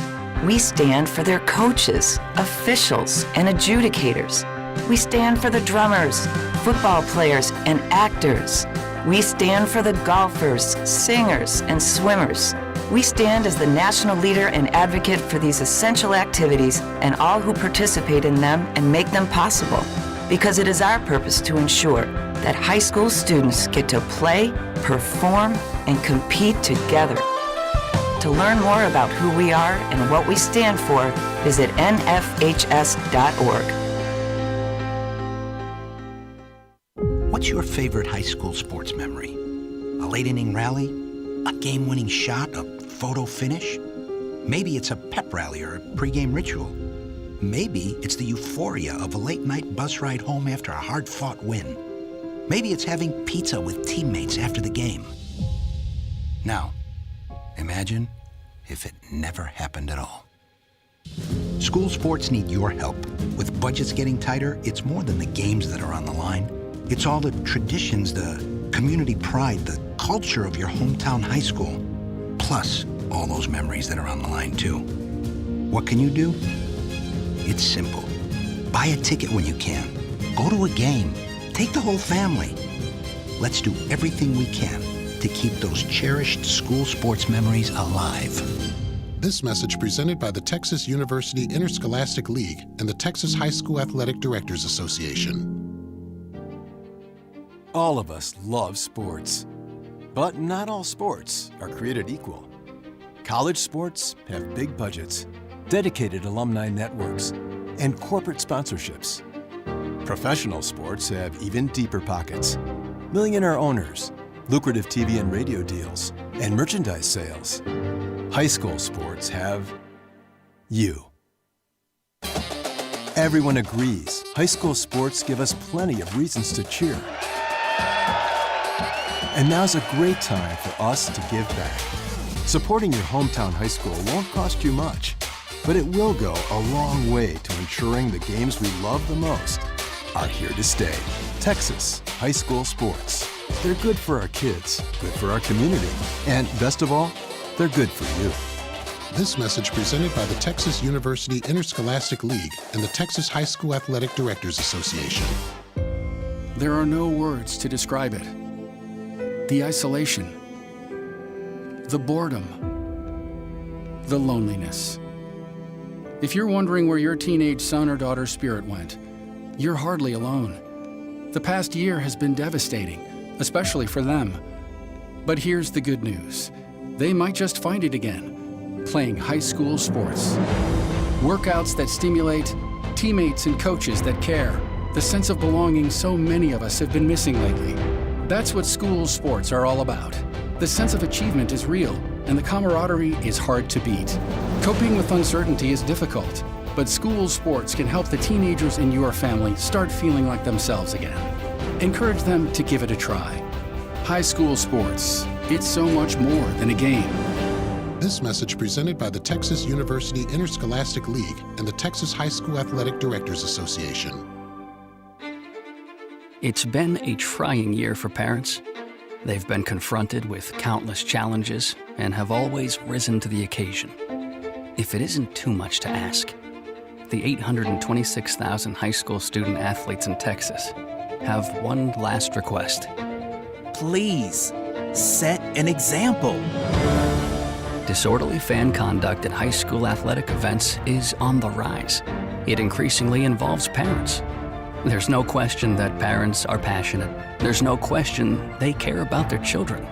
We stand for their coaches, officials, and adjudicators. We stand for the drummers, football players, and actors. We stand for the golfers, singers, and swimmers. We stand as the national leader and advocate for these essential activities and all who participate in them and make them possible. Because it is our purpose to ensure that high school students get to play, perform, and compete together. To learn more about who we are and what we stand for, visit nfhs.org. What's your favorite high school sports memory? A late inning rally? A game-winning shot? A photo finish? Maybe it's a pep rally or a pregame ritual. Maybe it's the euphoria of a late-night bus ride home after a hard-fought win. Maybe it's having pizza with teammates after the game. Now, imagine if it never happened at all. School sports need your help. With budgets getting tighter, it's more than the games that are on the line. It's all the traditions, the community pride, the culture of your hometown high school. Plus, all those memories that are on the line, too. What can you do? It's simple. Buy a ticket when you can. Go to a game. Take the whole family. Let's do everything we can to keep those cherished school sports memories alive. This message presented by the Texas University Interscholastic League and the Texas High School Athletic Directors Association. All of us love sports, but not all sports are created equal. College sports have big budgets, dedicated alumni networks, and corporate sponsorships. Professional sports have even deeper pockets, millionaire owners, lucrative TV and radio deals, and merchandise sales. High school sports have you. Everyone agrees high school sports give us plenty of reasons to cheer. And now's a great time for us to give back. Supporting your hometown high school won't cost you much, but it will go a long way to ensuring the games we love the most are here to stay. Texas high school sports. They're good for our kids, good for our community, and best of all, they're good for you. This message presented by the Texas University Interscholastic League and the Texas High School Athletic Directors Association. There are no words to describe it. The isolation, the boredom, the loneliness. If you're wondering where your teenage son or daughter's spirit went, you're hardly alone. The past year has been devastating, especially for them. But here's the good news. They might just find it again, playing high school sports. Workouts that stimulate, teammates and coaches that care, the sense of belonging so many of us have been missing lately. That's what school sports are all about. The sense of achievement is real, and the camaraderie is hard to beat. Coping with uncertainty is difficult, but school sports can help the teenagers in your family start feeling like themselves again. Encourage them to give it a try. High school sports, it's so much more than a game. This message presented by the Texas University Interscholastic League and the Texas High School Athletic Directors Association. It's been a trying year for parents. They've been confronted with countless challenges and have always risen to the occasion. If it isn't too much to ask, the 826,000 high school student athletes in Texas have one last request. Please, set an example. Disorderly fan conduct at high school athletic events is on the rise. It increasingly involves parents. There's no question that parents are passionate. There's no question they care about their children.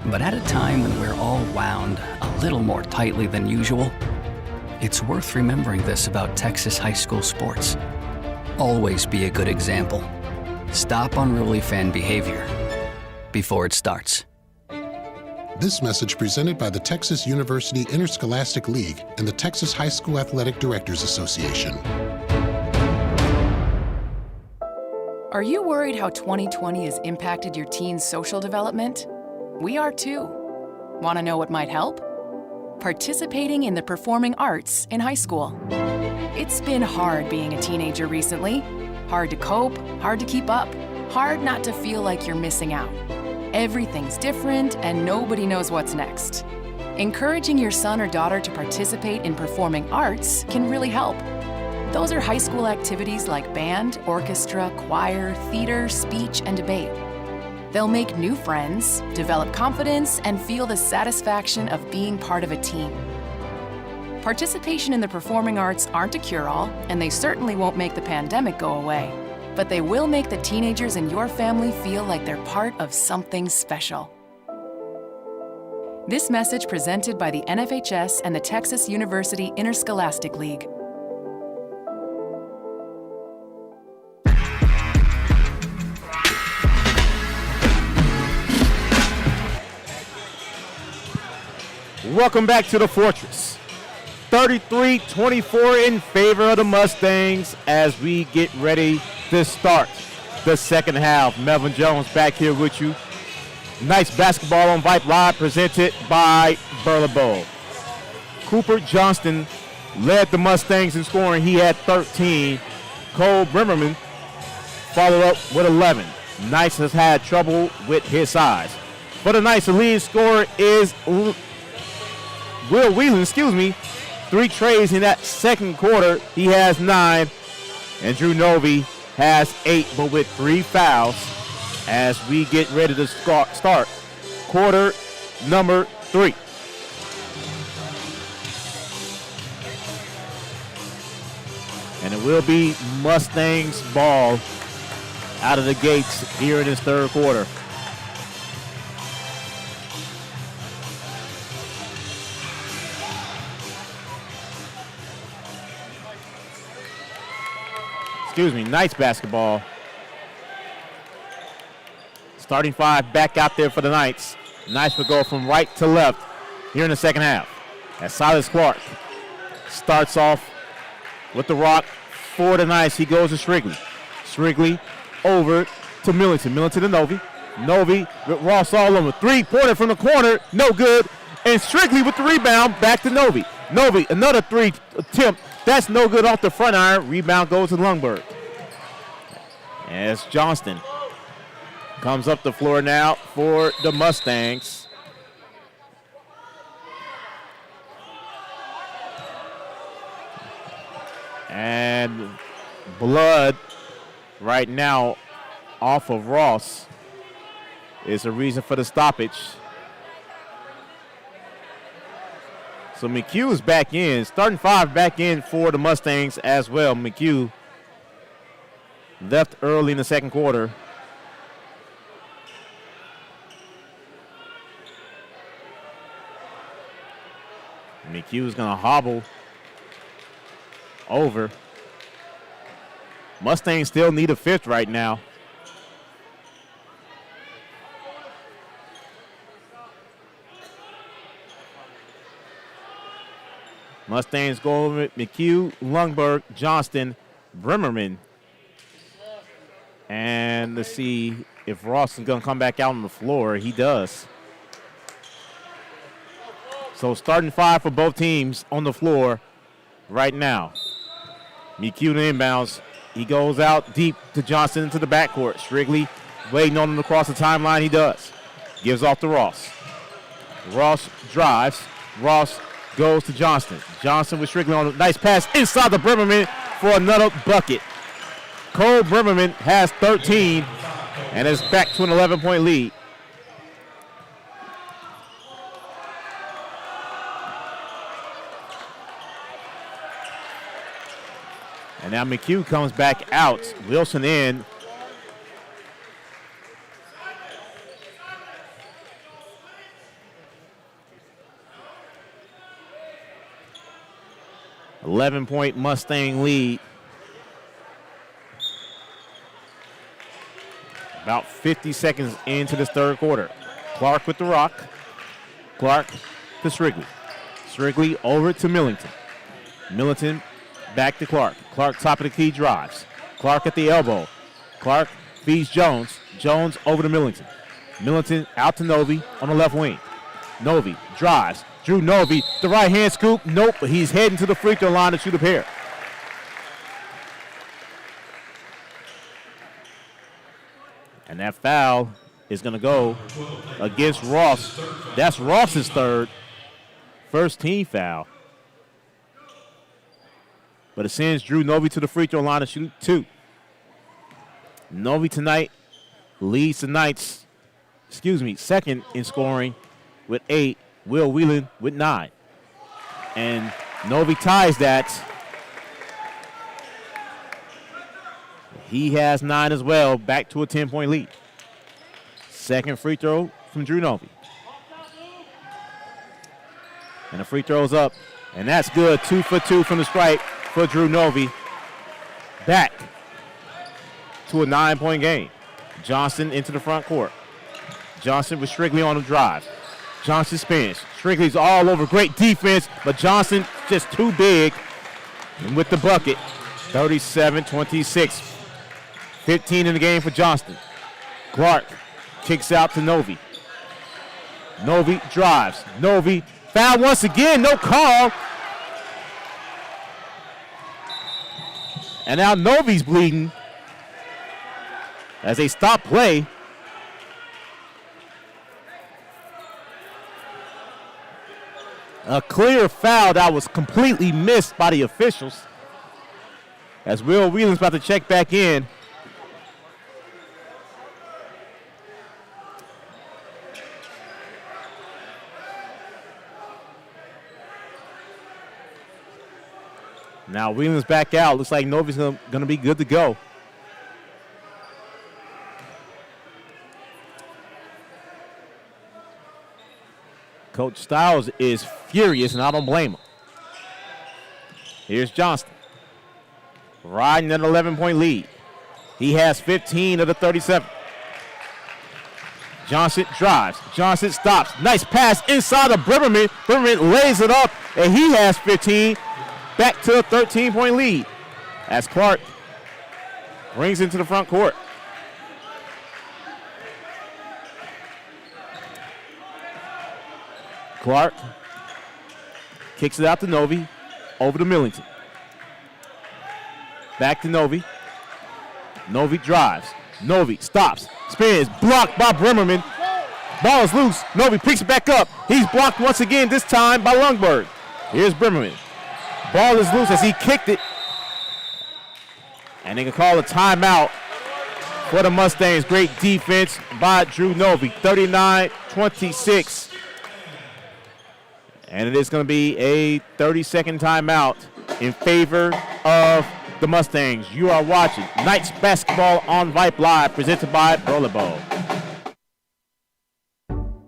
But at a time when we're all wound a little more tightly than usual, it's worth remembering this about Texas high school sports. Always be a good example. Stop unruly fan behavior before it starts. This message presented by the Texas University Interscholastic League and the Texas High School Athletic Directors Association. Are you worried how 2020 has impacted your teen's social development? We are too. Want to know what might help? Participating in the performing arts in high school. It's been hard being a teenager recently. Hard to cope, hard to keep up, hard not to feel like you're missing out. Everything's different and nobody knows what's next. Encouraging your son or daughter to participate in performing arts can really help. Those are high school activities like band, orchestra, choir, theater, speech, and debate. They'll make new friends, develop confidence, and feel the satisfaction of being part of a team. Participation in the performing arts aren't a cure-all, and they certainly won't make the pandemic go away. But they will make the teenagers in your family feel like they're part of something special. This message presented by the NFHS and the Texas University Interscholastic League. Welcome back to the Fortress. 33-24 in favor of the Mustangs as we get ready to start the second half. Melvin Jones back here with you. Nice basketball on Vype Live presented by Burlebo. Cooper Johnston led the Mustangs in scoring. He had 13. Cole Brimmerman followed up with 11. Nice has had trouble with his size. For the Knights, the lead scorer is Will Whelan, 3 trays in that second quarter. He has 9. And Drew Novy has 8, but with 3 fouls as we get ready to start quarter number 3. And it will be Mustangs ball out of the gates here in this third quarter. Knights basketball. Starting 5 back out there for the Knights. Knights will go from right to left here in the second half. As Silas Clark starts off with the rock for the Knights. He goes to Strigley. Strigley over to Millington. Millington to Novy. Novy with Ross all over. 3-pointer from the corner. No good. And Strigley with the rebound. Back to Novy. Novy, another 3 attempt. That's no good off the front iron. Rebound goes to Lundberg. As Johnston comes up the floor now for the Mustangs. And blood right now off of Ross is a reason for the stoppage. So McHugh is back in. Starting 5 back in for the Mustangs as well. McHugh left early in the second quarter. McHugh is going to hobble over. Mustangs still need a fifth right now. Mustangs go over it. McHugh, Lundberg, Johnston, Bremerman. And let's see if Ross is going to come back out on the floor. He does. So starting 5 for both teams on the floor right now. McHugh to inbounds. He goes out deep to Johnston into the backcourt. Strigley waiting on him to cross the timeline. He does. Gives off to Ross. Ross drives. Ross goes to Johnston. Johnston with Strigley on a nice pass inside the Bremerman for another bucket. Cole Bremerman has 13 and is back to an 11-point lead. And now McHugh comes back out. Wilson in. .11 Mustang lead. About 50 seconds into this third quarter. Clark with the rock. Clark to Strigley. Strigley over to Millington. Millington back to Clark. Clark top of the key drives. Clark at the elbow. Clark feeds Jones. Jones over to Millington. Millington out to Novi on the left wing. Novi drives. Drew Novi, the right hand scoop. Nope, but he's heading to the free throw line to shoot a pair. And that foul is going to go against Ross. That's Ross's third. First team foul. But it sends Drew Novi to the free throw line to shoot 2. Novi tonight leads the Knights, second in scoring with 8. Will Whelan with 9. And Novi ties that. He has 9 as well, back to a 10-point lead. Second free throw from Drew Novi. And the free throw's up, and that's good. 2 for 2 from the stripe for Drew Novi. Back to a 9-point game. Johnson into the front court. Johnson with Strigley on the drive. Johnson spins. Strigley's all over. Great defense, but Johnson just too big. And with the bucket, 37-26. 15 in the game for Johnston. Clark kicks out to Novi. Novi drives. Novi foul once again. No call. And now Novi's bleeding as they stop play. A clear foul that was completely missed by the officials. As Will Whelan's about to check back in. Now Whelan's back out. Looks like Novi's going to be good to go. Coach Stiles is furious, and I don't blame him. Here's Johnston. Riding an 11-point lead. He has 15 of the 37. Johnson drives. Johnson stops. Nice pass inside of Bremerman. Bremerman lays it up, and he has 15. Back to a 13-point lead as Clark brings into the front court. Clark kicks it out to Novi, over to Millington. Back to Novi. Novi drives. Novi stops, spins, blocked by Bremerman. Ball is loose. Novi picks it back up. He's blocked once again, this time by Lundberg. Here's Bremerman. Ball is loose as he kicked it And they can call a timeout for the Mustangs. Great defense by Drew Novi, 39-26. And it is going to be a 30-second timeout in favor of the Mustangs. You are watching Knights basketball on Vype Live, presented by Burlebo.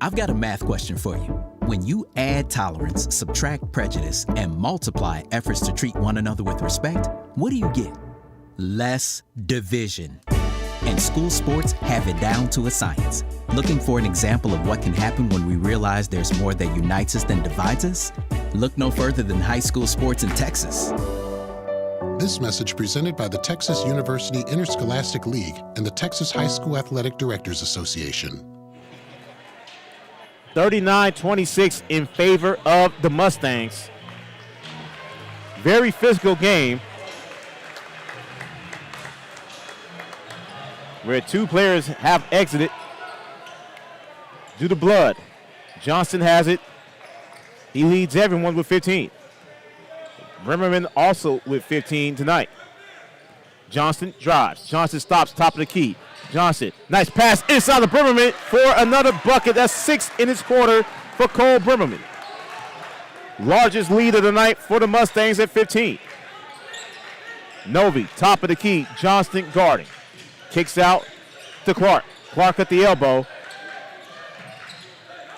I've got a math question for you. When you add tolerance, subtract prejudice, and multiply efforts to treat one another with respect, what do you get? Less division. And school sports have it down to a science. Looking for an example of what can happen when we realize there's more that unites us than divides us? Look no further than high school sports in Texas. This message presented by the Texas University Interscholastic League and the Texas High School Athletic Directors Association. 39-26 in favor of the Mustangs. Very physical game, where two players have exited due to blood. Johnston has it. He leads everyone with 15. Bremerman also with 15 tonight. Johnston drives. Johnston stops, top of the key. Johnston, nice pass inside the Bremerman for another bucket. That's 6 in his quarter for Cole Bremerman. Largest lead of the night for the Mustangs at 15. Novi, top of the key. Johnston guarding. Kicks out to Clark. Clark at the elbow.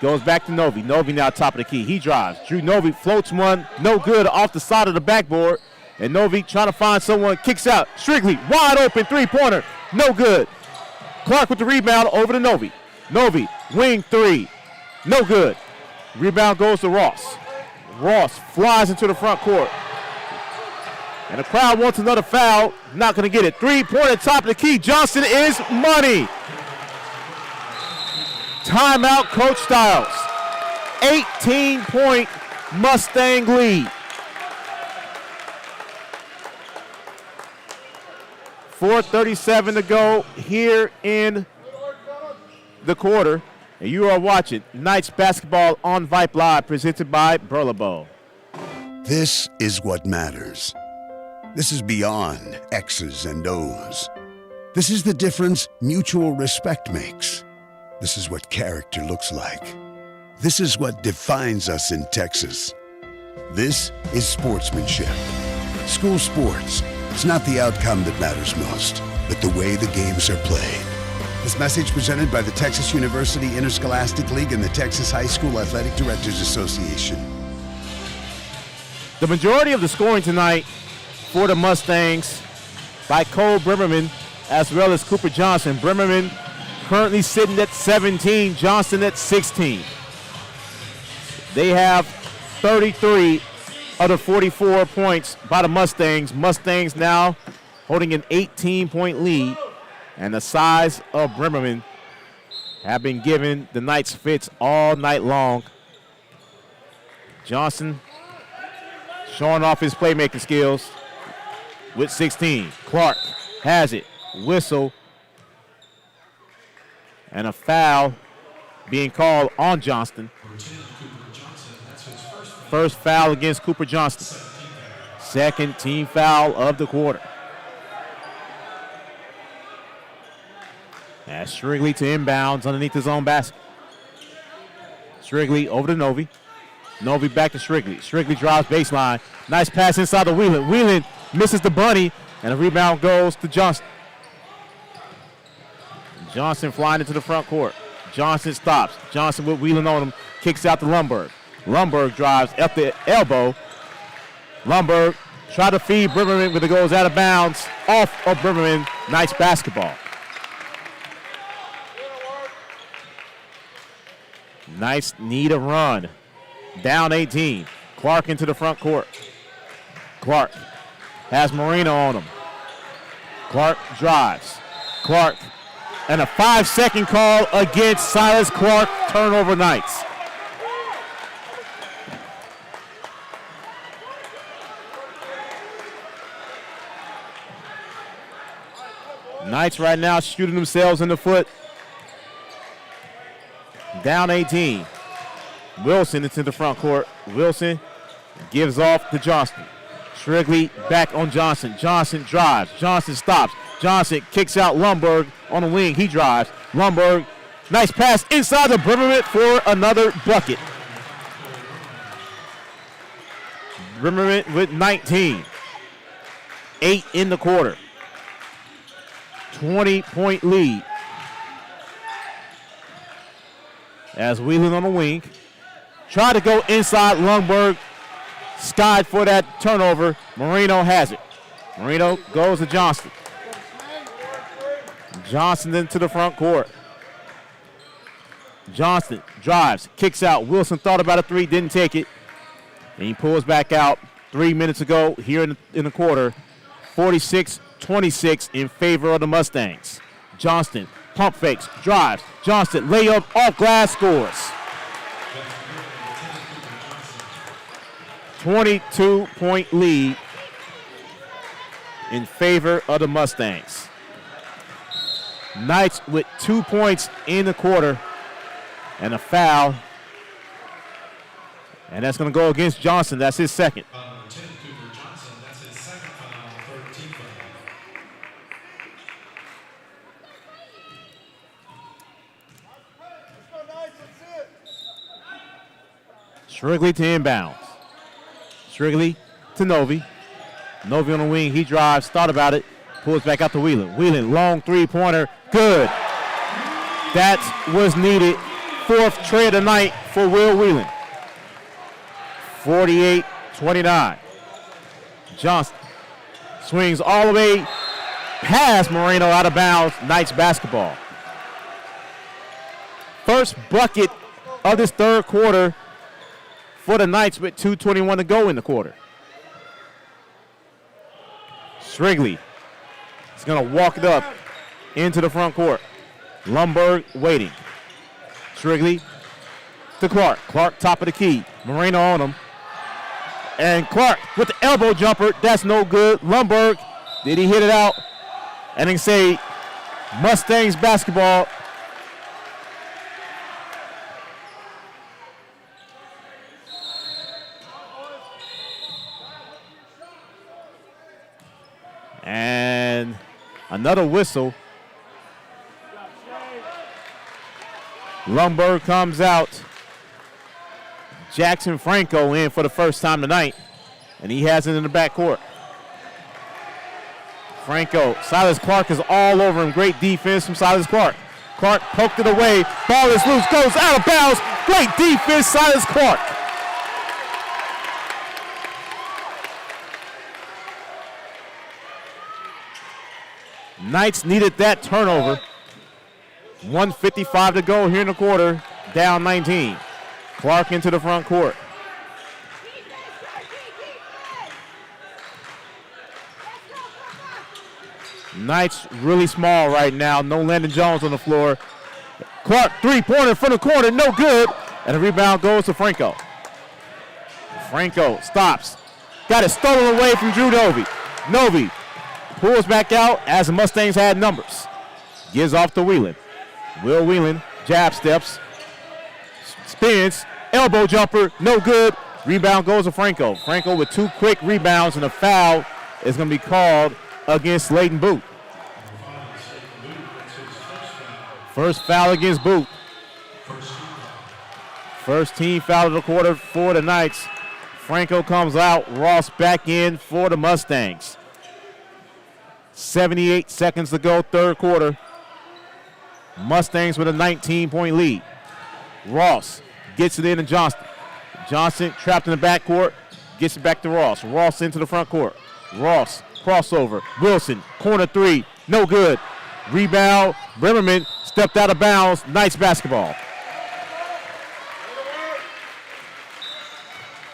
Goes back to Novi. Novi now top of the key. He drives. Drew Novi floats one. No good off the side of the backboard. And Novi trying to find someone. Kicks out. Strigley wide open three-pointer. No good. Clark with the rebound over to Novi. Novi, wing three. No good. Rebound goes to Ross. Ross flies into the front court. And the crowd wants another foul. Not going to get it. Three-pointer top of the key. Johnson is money. Timeout, Coach Styles. 18-point Mustang lead. 4:37 to go here in the quarter. And you are watching Knights basketball on Vype Live, presented by Burlebo. This is what matters. This is beyond X's and O's. This is the difference mutual respect makes. This is what character looks like. This is what defines us in Texas. This is sportsmanship. School sports. It's not the outcome that matters most, but the way the games are played. This message presented by the Texas University Interscholastic League and the Texas High School Athletic Directors Association. The majority of the scoring tonight for the Mustangs by Cole Bremerman as well as Cooper Johnson. Bremerman currently sitting at 17, Johnson at 16. They have 33 of the 44 points by the Mustangs. Mustangs now holding an 18-point lead, and the size of Bremerman have been giving the Knights fits all night long. Johnson showing off his playmaking skills with 16. Clark has it. Whistle. And a foul being called on Johnston. First foul against Cooper Johnston. Second team foul of the quarter. That's Strigley to inbounds underneath his own basket. Strigley over to Novi. Novi back to Strigley. Strigley drives baseline. Nice pass inside to Whelan. Whelan misses the bunny, and the rebound goes to Johnston. Johnson flying into the front court. Johnson stops. Johnson with Whelan on him. Kicks out to Lundberg. Lundberg drives at the elbow. Lundberg try to feed Bremerman, but it goes out of bounds off of Bremerman. Nice basketball. Nice need a run. Down 18. Clark into the front court. Clark has Marino on him. Clark drives. Clark, and a 5-second call against Silas Clark. Turnover Knights. Knights right now shooting themselves in the foot. Down 18. Wilson into the front court. Wilson gives off to Johnston. Strigley back on Johnson. Johnson drives. Johnson stops. Johnson kicks out Lundberg on the wing. He drives. Lundberg, nice pass inside the Brimmerman for another bucket. Brimmerman with 19. 8 in the quarter. 20-point lead. As Whelan on the wing. Try to go inside. Lundberg skied for that turnover. Marino has it. Marino goes to Johnston. Johnston into the front court. Johnston drives, kicks out. Wilson thought about a three, didn't take it. And he pulls back out 3 minutes ago here in the quarter. 46-26 in favor of the Mustangs. Johnston pump fakes, drives. Johnston layup off glass, scores. 22-point lead in favor of the Mustangs. Knights with 2 points in the quarter and a foul. And that's going to go against Johnson. That's his second. Strigley to inbounds. Strigley to Novi. Novi on the wing. He drives. Thought about it. Pulls back out to Whelan. Whelan, long three-pointer. Good. That was needed. Fourth tray of the night for Will Whelan. 48-29. Johnson swings all the way past Moreno, out of bounds. Knights basketball. First bucket of this third quarter for the Knights with 2:21 to go in the quarter. Strigley is going to walk it up into the front court. Lundberg waiting. Strigley to Clark. Clark top of the key. Moreno on him. And Clark with the elbow jumper. That's no good. Lundberg, did he hit it out? And then say Mustangs basketball. And another whistle. Lundberg comes out. Jackson Franco in for the first time tonight, and he has it in the backcourt. Franco, Silas Clark is all over him. Great defense from Silas Clark. Clark poked it away. Ball is loose, goes out of bounds. Great defense, Silas Clark. Knights needed that turnover. 1:55 to go here in the quarter, down 19. Clark into the front court. Knights really small right now. No Landon Jones on the floor. Clark, three-pointer from the corner, no good. And the rebound goes to Franco. Franco stops. Got it stolen away from Drew Novi. Novi pulls back out as the Mustangs had numbers. Gives off to Whelan. Will Whelan, jab steps. Spins, elbow jumper, no good. Rebound goes to Franco. Franco with 2 quick rebounds, and a foul is going to be called against Leighton Boot. First foul against Boot. First team foul of the quarter for the Knights. Franco comes out. Ross back in for the Mustangs. 78 seconds to go, third quarter. Mustangs with a 19-point lead. Ross gets it in to Johnston. Johnston trapped in the backcourt, gets it back to Ross. Ross into the front court. Ross, crossover. Wilson, corner three, no good. Rebound, Bremerman stepped out of bounds. Knights basketball.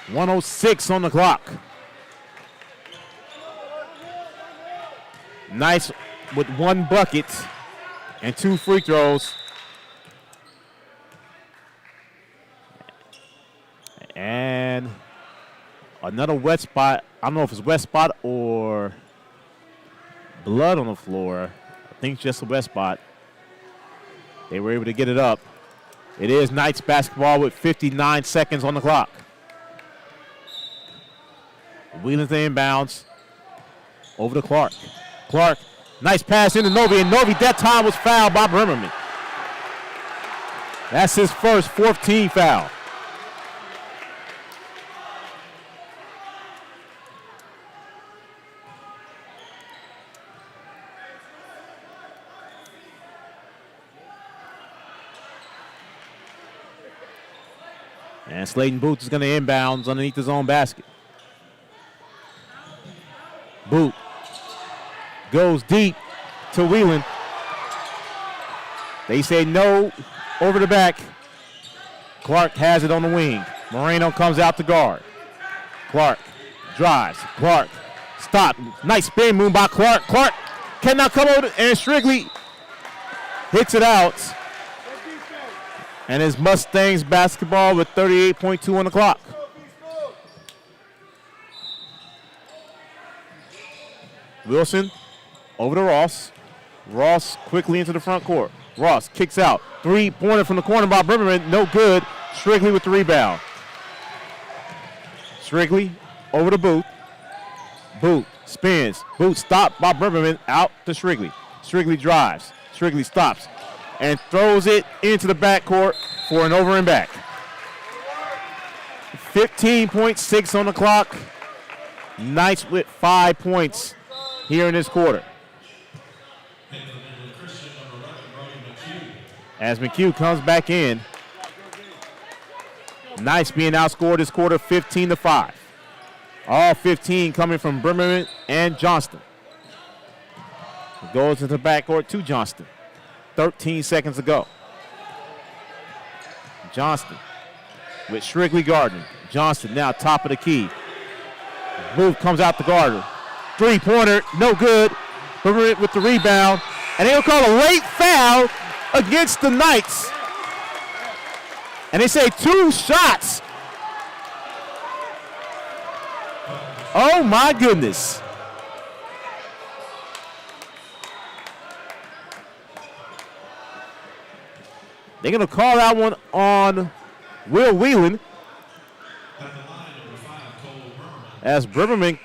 1:06 on the clock. Knights with 1 bucket and 2 free throws. And another wet spot. I don't know if it's wet spot or blood on the floor. I think it's just a wet spot. They were able to get it up. It is Knights basketball with 59 seconds on the clock. Wheeling the inbounds. Over to Clark. Clark, nice pass into Novi, and Novi that time was fouled by Brimmerman. That's his first 14th foul. And Slayton Booth is going to inbounds underneath his own basket. Booth goes deep to Wheelan. They say no, over the back. Clark has it on the wing. Moreno comes out to guard. Clark drives. Clark stop. Nice spin move by Clark. Clark cannot come over, and Strigley hits it out. And it's Mustangs basketball with 38.2 on the clock. Wilson over to Ross. Ross quickly into the front court. Ross kicks out. Three-pointer from the corner by Brimmerman. No good. Strigley with the rebound. Strigley over to Booth. Booth spins. Booth stopped by Brimmerman. Out to Strigley. Strigley drives. Strigley stops and throws it into the backcourt for an over and back. 15.6 on the clock. Knights with 5 points here in this quarter. As McHugh comes back in. Knights being outscored this quarter 15-5. All 15 coming from Brimmerman and Johnston. It goes into the backcourt to Johnston. 13 seconds to go. Johnston with Strigley guarding. Johnston now top of the key. Move comes out to Gardner. Three-pointer, no good. Brimmerman with the rebound. And they'll call a late foul against the Knights. And they say 2 shots. Oh my goodness. They're going to call that one on Will Whelan. As Brimmerman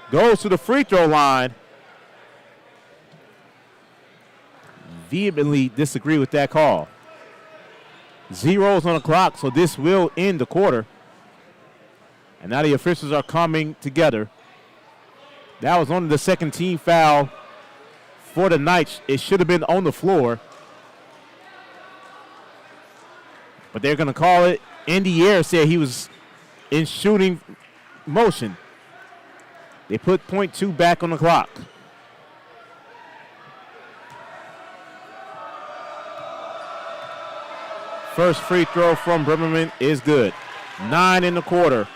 goes to the free throw line. Vehemently disagree with that call. Zeros on the clock, so this will end the quarter. And now the officials are coming together. That was only the second team foul for the Knights. It should have been on the floor. But they're going to call it in the air, said he was in shooting motion. They put .2 back on the clock. First free throw from Brimmerman is good. 9 in the quarter.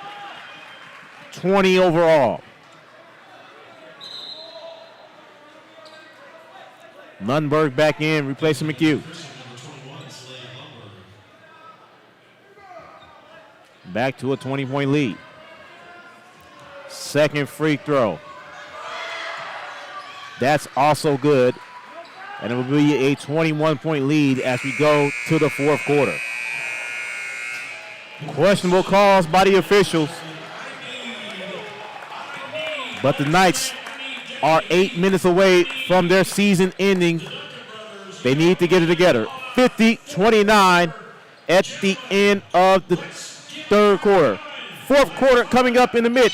20 overall. Lundberg back in, replacing McHugh. Back to a 20-point lead. Second free throw. That's also good. And it will be a 21-point lead as we go to the fourth quarter. Questionable calls by the officials. But the Knights are 8 minutes away from their season ending. They need to get it together. 50-29 at the end of the third quarter. Fourth quarter coming up in the mid.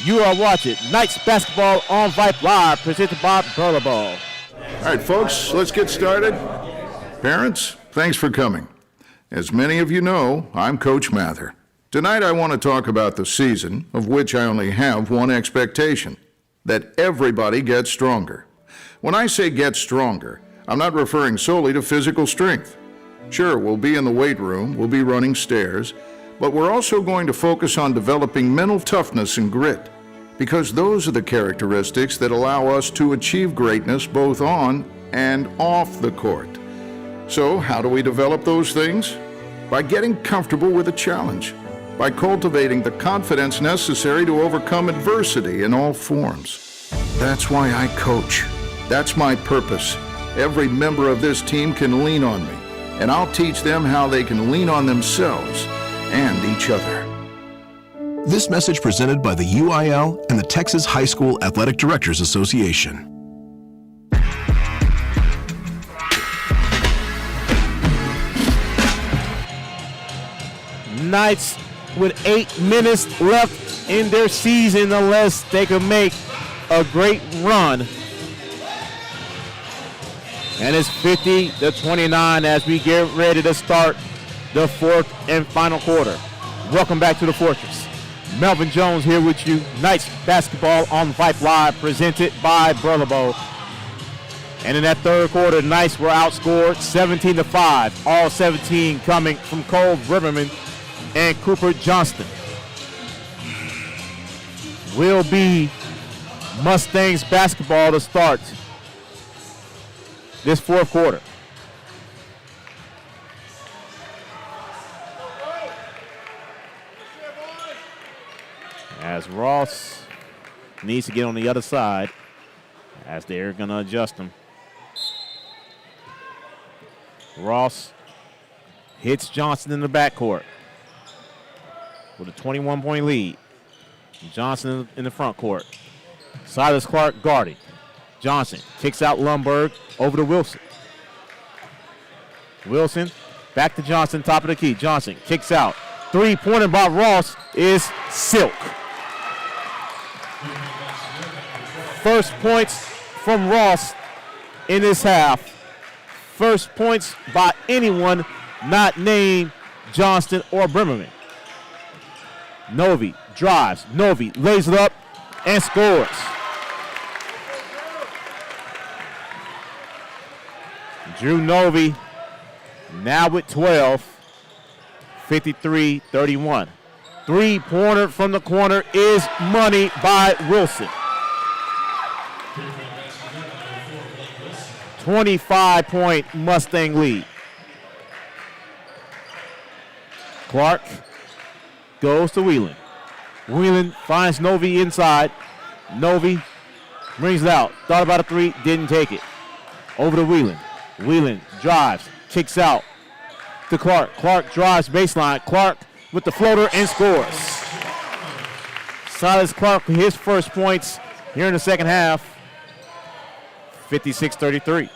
You are watching Knights basketball on Vype Live, presented by Burlebo. All right, folks, let's get started. Parents, thanks for coming. As many of you know, I'm Coach Mather. Tonight I want to talk about the season, of which I only have one expectation, that everybody gets stronger. When I say get stronger, I'm not referring solely to physical strength. Sure, we'll be in the weight room, we'll be running stairs, but we're also going to focus on developing mental toughness and grit, because those are the characteristics that allow us to achieve greatness both on and off the court. So how do we develop those things? By getting comfortable with a challenge, by cultivating the confidence necessary to overcome adversity in all forms. That's why I coach. That's my purpose. Every member of this team can lean on me, and I'll teach them how they can lean on themselves and each other. This message presented by the UIL and the Texas High School Athletic Directors Association. Knights with 8 minutes left in their season unless they can make a great run. And it's 50-29 as we get ready to start the fourth and final quarter. Welcome back to the Fortress. Melvin Jones here with you. Knights basketball on Vype Live presented by Burlebo. And in that third quarter, Knights were outscored 17-5. All 17 coming from Cole Riverman and Cooper Johnston. Will be Mustangs basketball to start this fourth quarter. As Ross needs to get on the other side as they're going to adjust him. Ross hits Johnson in the backcourt with a 21-point lead. Johnson in the front court. Silas Clark guarding. Johnson kicks out Lundberg over to Wilson. Wilson back to Johnson, top of the key. Johnson kicks out. Three-pointer by Ross is silk. First points from Ross in this half. First points by anyone not named Johnston or Brimmerman. Novi drives. Novi lays it up and scores. Drew Novi now with 12, 53-31. Three-pointer from the corner is money by Wilson. 25-point Mustang lead. Clark goes to Whelan. Whelan finds Novi inside. Novi brings it out. Thought about a three, didn't take it. Over to Whelan. Whelan drives, kicks out to Clark. Clark drives baseline. Clark with the floater and scores. Silas Clark with his first points here in the second half. 56-33.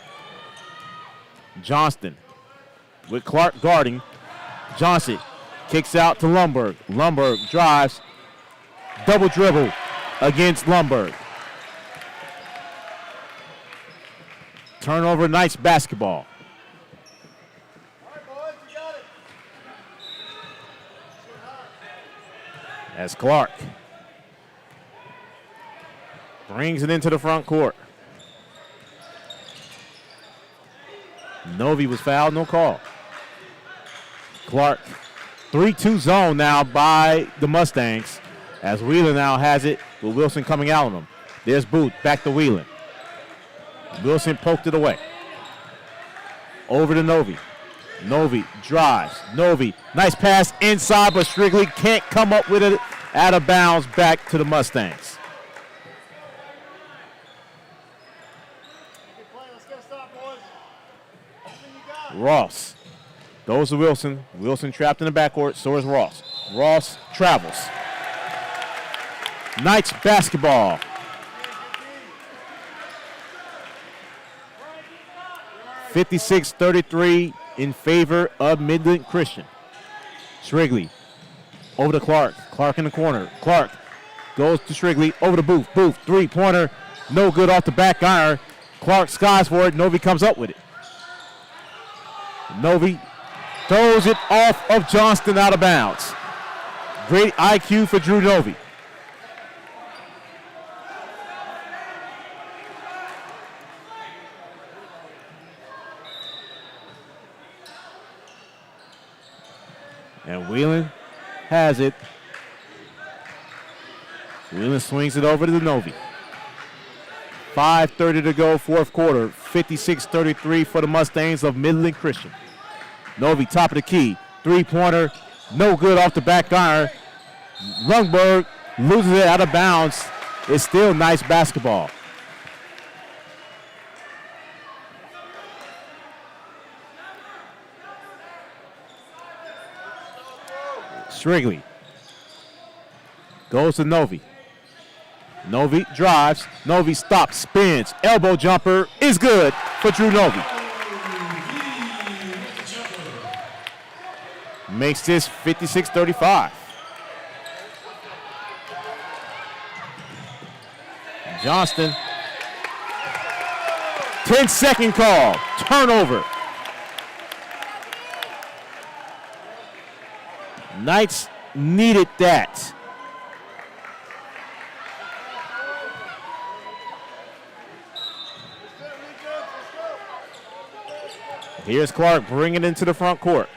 Johnston with Clark guarding. Johnson kicks out to Lundberg. Lundberg drives. Double dribble against Lundberg. Turnover, Knights basketball. As Clark brings it into the front court. Novi was fouled, no call. Clark, 3-2 zone now by the Mustangs as Whelan now has it with Wilson coming out on him. There's Booth, back to Whelan. Wilson poked it away. Over to Novi. Novi drives. Novi, nice pass inside, but Strigley can't come up with it. Out of bounds, back to the Mustangs. Ross goes to Wilson. Wilson trapped in the backcourt, so is Ross. Ross travels. Knights basketball. (56-33) in favor of Midland Christian. Strigley over to Clark. Clark in the corner. Clark goes to Strigley over to Booth. Booth, three-pointer, no good off the back iron. Clark skies for it. Novi comes up with it. Novi throws it off of Johnston out of bounds. Great IQ for Drew Novi. And Whelan has it. Whelan swings it over to the Novi. 5:30 to go, fourth quarter. 56-33 for the Mustangs of Midland Christian. Novi, top of the key. Three-pointer, no good off the back iron. Lundberg loses it out of bounds. It's still nice basketball. Strigley Goes to Novi. Novi drives. Novi stops, spins. Elbow jumper is good for Drew Novi. Makes this 56-35. Johnston. 10-second call. Turnover. Knights needed that. Here's Clark bringing it into the front court.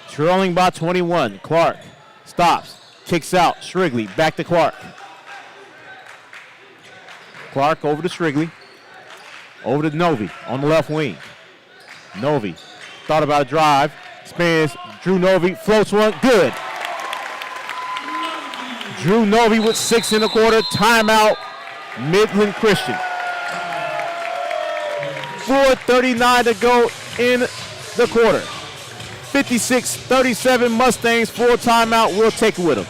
Trailing by 21. Clark stops, kicks out. Shrigley back to Clark. Clark over to Shrigley. Over to Novi on the left wing. Novi thought about a drive. Spins. Drew Novi floats one. Good. Drew Novi with 6 in the quarter. Timeout. Midland Christian. 4:39 to go in the quarter. 56-37 Mustangs. 4 timeout. We'll take it with them.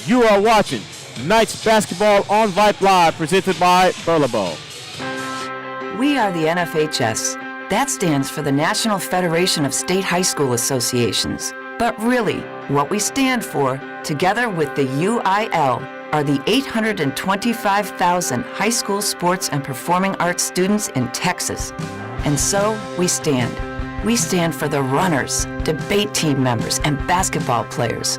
You are watching Knights basketball on Vype Live, presented by Burlebo. We are the NFHS. That stands for the National Federation of State High School Associations. But really, what we stand for, together with the UIL, are the 825,000 high school sports and performing arts students in Texas. And so, we stand. We stand for the runners, debate team members, and basketball players.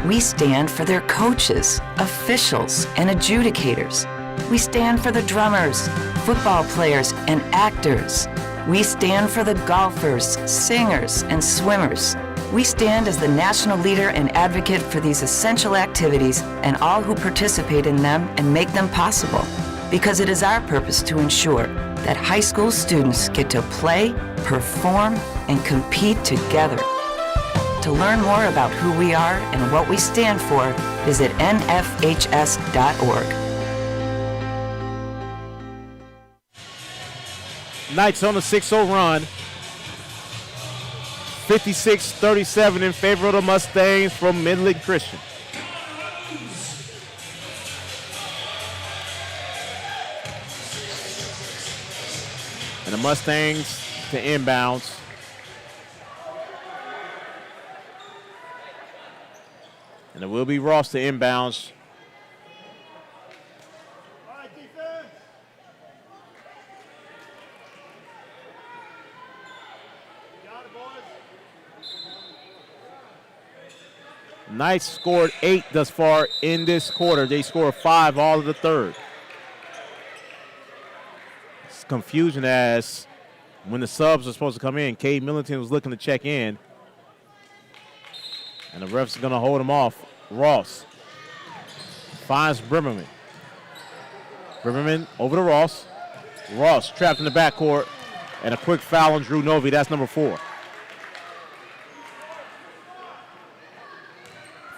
We stand for their coaches, officials, and adjudicators. We stand for the drummers, football players, and actors. We stand for the golfers, singers, and swimmers. We stand as the national leader and advocate for these essential activities and all who participate in them and make them possible. Because it is our purpose to ensure that high school students get to play, perform, and compete together. To learn more about who we are and what we stand for, visit nfhs.org. Knights on a 6-0 run. 56-37 in favor of the Mustangs from Midland Christian. And the Mustangs to inbounds. And it will be Ross to inbounds. Knights scored 8 thus far in this quarter. They scored 5 all of the third. It's confusion as when the subs are supposed to come in, Cade Millington was looking to check in. And the refs are going to hold him off. Ross finds Brimmerman. Brimmerman over to Ross. Ross trapped in the backcourt. And a quick foul on Drew Novi. That's number 4.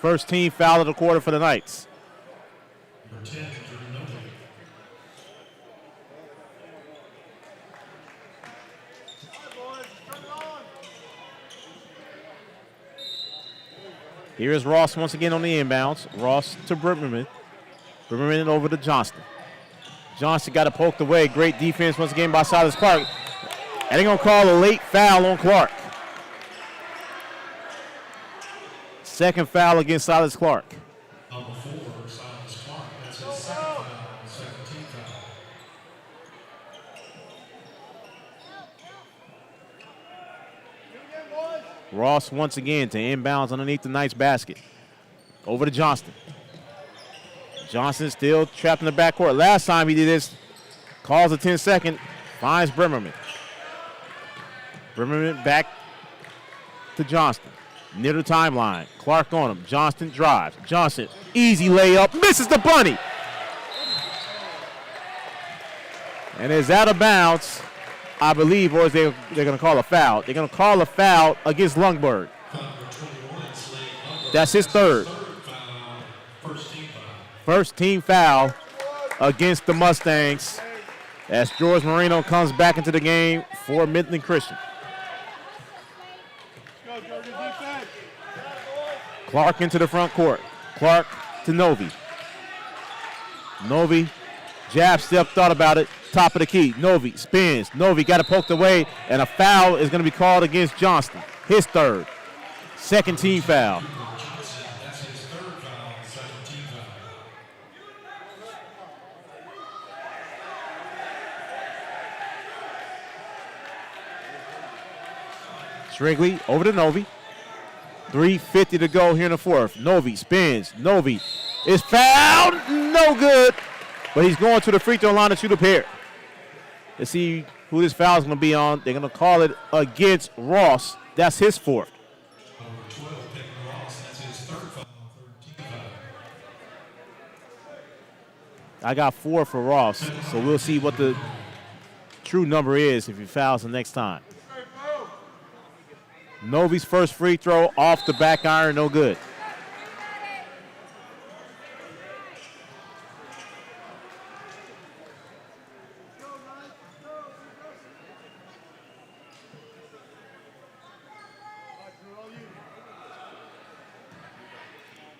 First team foul of the quarter for the Knights. Here is Ross once again on the inbounds. Ross to Brimmerman. Brimmerman over to Johnston. Johnston got it poked away. Great defense once again by Silas Clark. And they're going to call a late foul on Clark. Second foul against Silas Clark. Number 4, Silas Clark. That's his second foul, second team foul. Ross once again to inbounds underneath the Knights basket. Over to Johnston. Johnson still trapped in the backcourt. Last time he did this, calls a 10-second, finds Brimmerman. Brimmerman back to Johnston. Near the timeline. Clark on him. Johnston drives. Johnson, easy layup, misses the bunny. And is out of bounds, I believe, or is they're going to call a foul. They're going to call a foul against Lundberg. That's his third. First team foul against the Mustangs as George Marino comes back into the game for Midland Christian. Clark into the front court. Clark to Novi. Novi, jab step, thought about it. Top of the key. Novi spins. Novi got it poked away, and a foul is going to be called against Johnston. His third. Second team foul. That's his third foul, second team foul. Strigley over to Novi. 3:50 to go here in the fourth. Novi spins. Novi is fouled. No good. But he's going to the free throw line to shoot a pair. Let's see who this foul is going to be on. They're going to call it against Ross. That's his fourth. Number 12, picking Ross. That's his third foul, third team foul. I got 4 for Ross, so we'll see what the true number is if he fouls the next time. Novi's first free throw off the back iron, no good.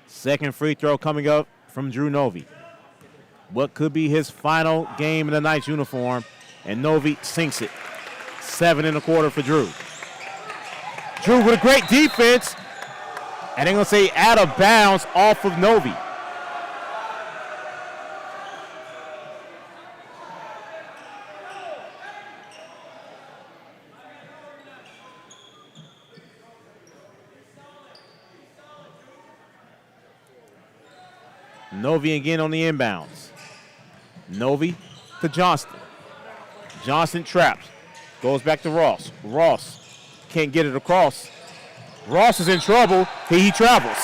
Second free throw coming up from Drew Novi. What could be his final game in the Knights uniform, and Novi sinks it. 7 in the quarter for Drew. Drew with a great defense, and they're going to say out of bounds off of Novi. Novi again on the inbounds. Novi to Johnston. Johnston traps. Goes back to Ross. Ross can't get it across. Ross is in trouble. He travels.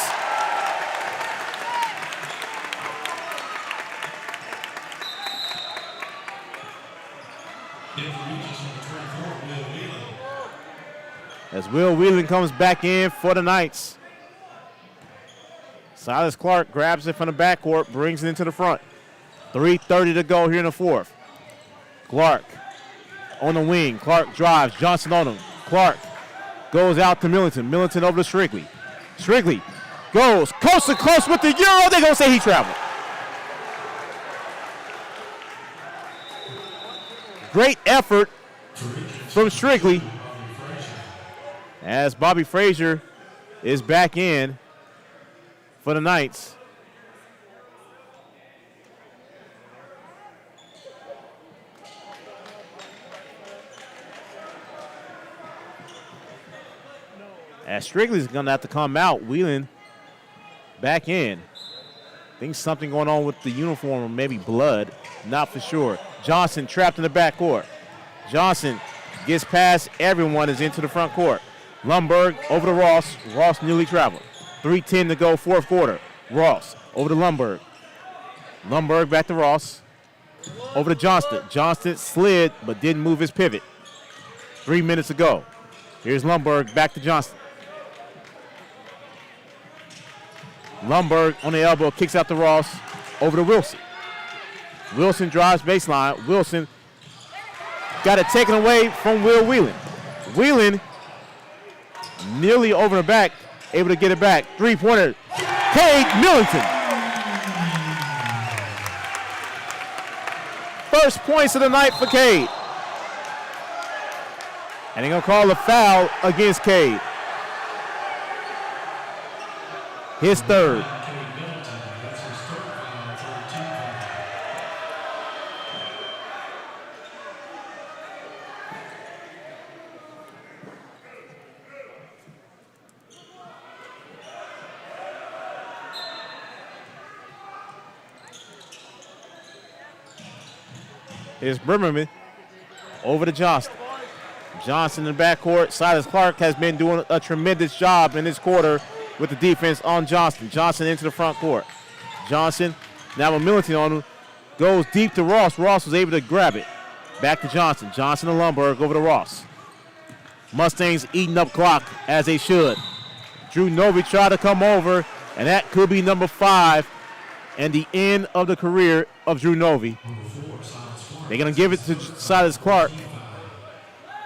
As Will Whelan comes back in for the Knights. Silas Clark grabs it from the backcourt, brings it into the front. 3:30 to go here in the fourth. Clark on the wing. Clark drives. Johnson on him. Clark goes out to Millington. Millington over to Strigley. Strigley goes coast to coast with the Euro. They're going to say he traveled. Great effort from Strigley as Bobby Frazier is back in for the Knights. As Strigley's going to have to come out, Whelan back in. I think something going on with the uniform or maybe blood, not for sure. Johnson trapped in the backcourt. Johnson gets past everyone, is into the front court. Lundberg over to Ross. Ross newly traveled. 3:10 to go, fourth quarter. Ross over to Lundberg. Lundberg back to Ross. Over to Johnston. Johnston slid but didn't move his pivot. 3 minutes to go. Here's Lundberg back to Johnston. Lundberg on the elbow, kicks out to Ross. Over to Wilson. Wilson drives baseline. Wilson got it taken away from Will Whelan. Whelan nearly over the back, able to get it back. Three-pointer, Cade Millington. First points of the night for Cade. And they're going to call a foul against Cade. His third. Here's Brimmerman over to Johnston. Johnson in the backcourt. Silas Clark has been doing a tremendous job in this quarter with the defense on Johnston. Johnson into the front court. Johnson, now with Millington on him, goes deep to Ross. Ross was able to grab it. Back to Johnson. Johnson and Lundberg over to Ross. Mustangs eating up clock as they should. Drew Novi tried to come over, and that could be number 5 and the end of the career of Drew Novi. They're going to give it to Silas Clark.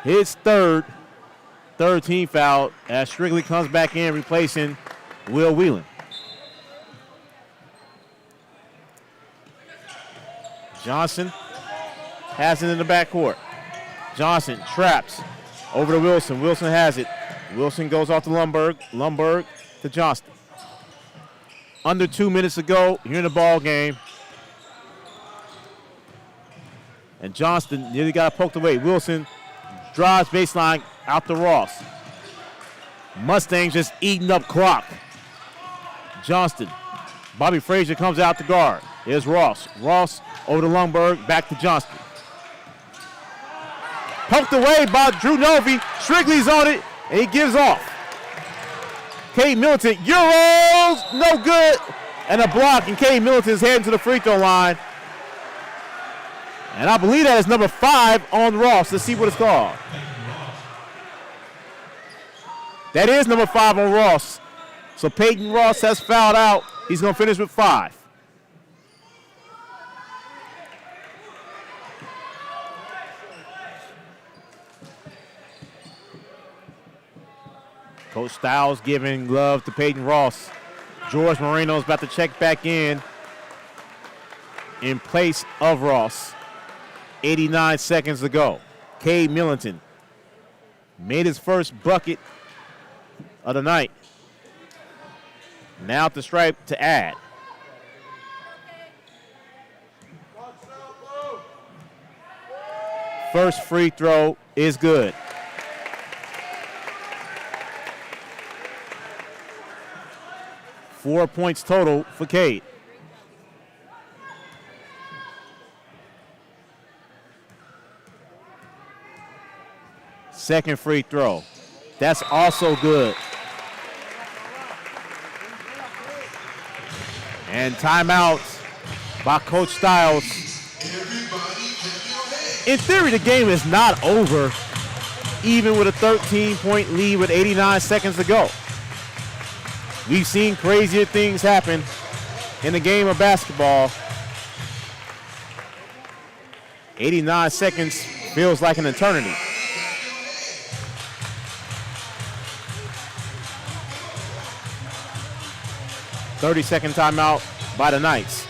His third team foul as Strigley comes back in replacing Will Whelan. Johnson has it in the backcourt. Johnson traps over to Wilson. Wilson has it. Wilson goes off to Lundberg. Lundberg to Johnston. Under 2 minutes to go here in the ball game. And Johnston nearly got poked away. Wilson drives baseline out to Ross. Mustangs just eating up clock. Johnston. Bobby Frazier comes out to guard. Here's Ross. Ross over to Lundberg, back to Johnston. Poked away by Drew Novy. Strigley's on it, and he gives off. Cade Militant, Euros, no good. And a block, and Cade Militant is heading to the free throw line. And I believe that is number 5 on Ross. Let's see what it's called. That is number 5 on Ross. So Peyton Ross has fouled out. He's going to finish with 5. Coach Styles giving love to Peyton Ross. George Marino's about to check back in place of Ross. 89 seconds to go. Cade Militant made his first bucket of the night. Now at the stripe to add. First free throw is good. Four points total for Cade. Second free throw. That's also good. And timeouts by Coach Styles. In theory, the game is not over, even with a 13-point lead with 89 seconds to go. We've seen crazier things happen in the game of basketball. 89 seconds feels like an eternity. Thirty-second timeout by the Knights.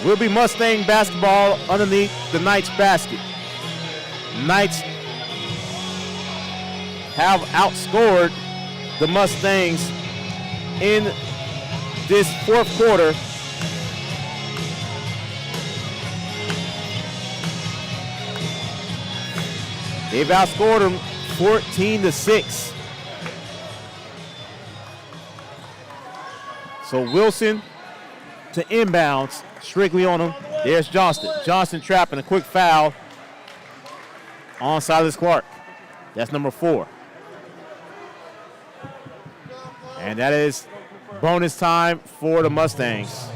Will be Mustang basketball underneath the Knights basket. Knights have outscored the Mustangs in this fourth quarter. They've outscored them 14-6. So Wilson to inbounds. Strigley on him. There's Johnston. Johnston trapping a quick foul on Silas Clark. That's number 4. And that is bonus time for the Mustangs.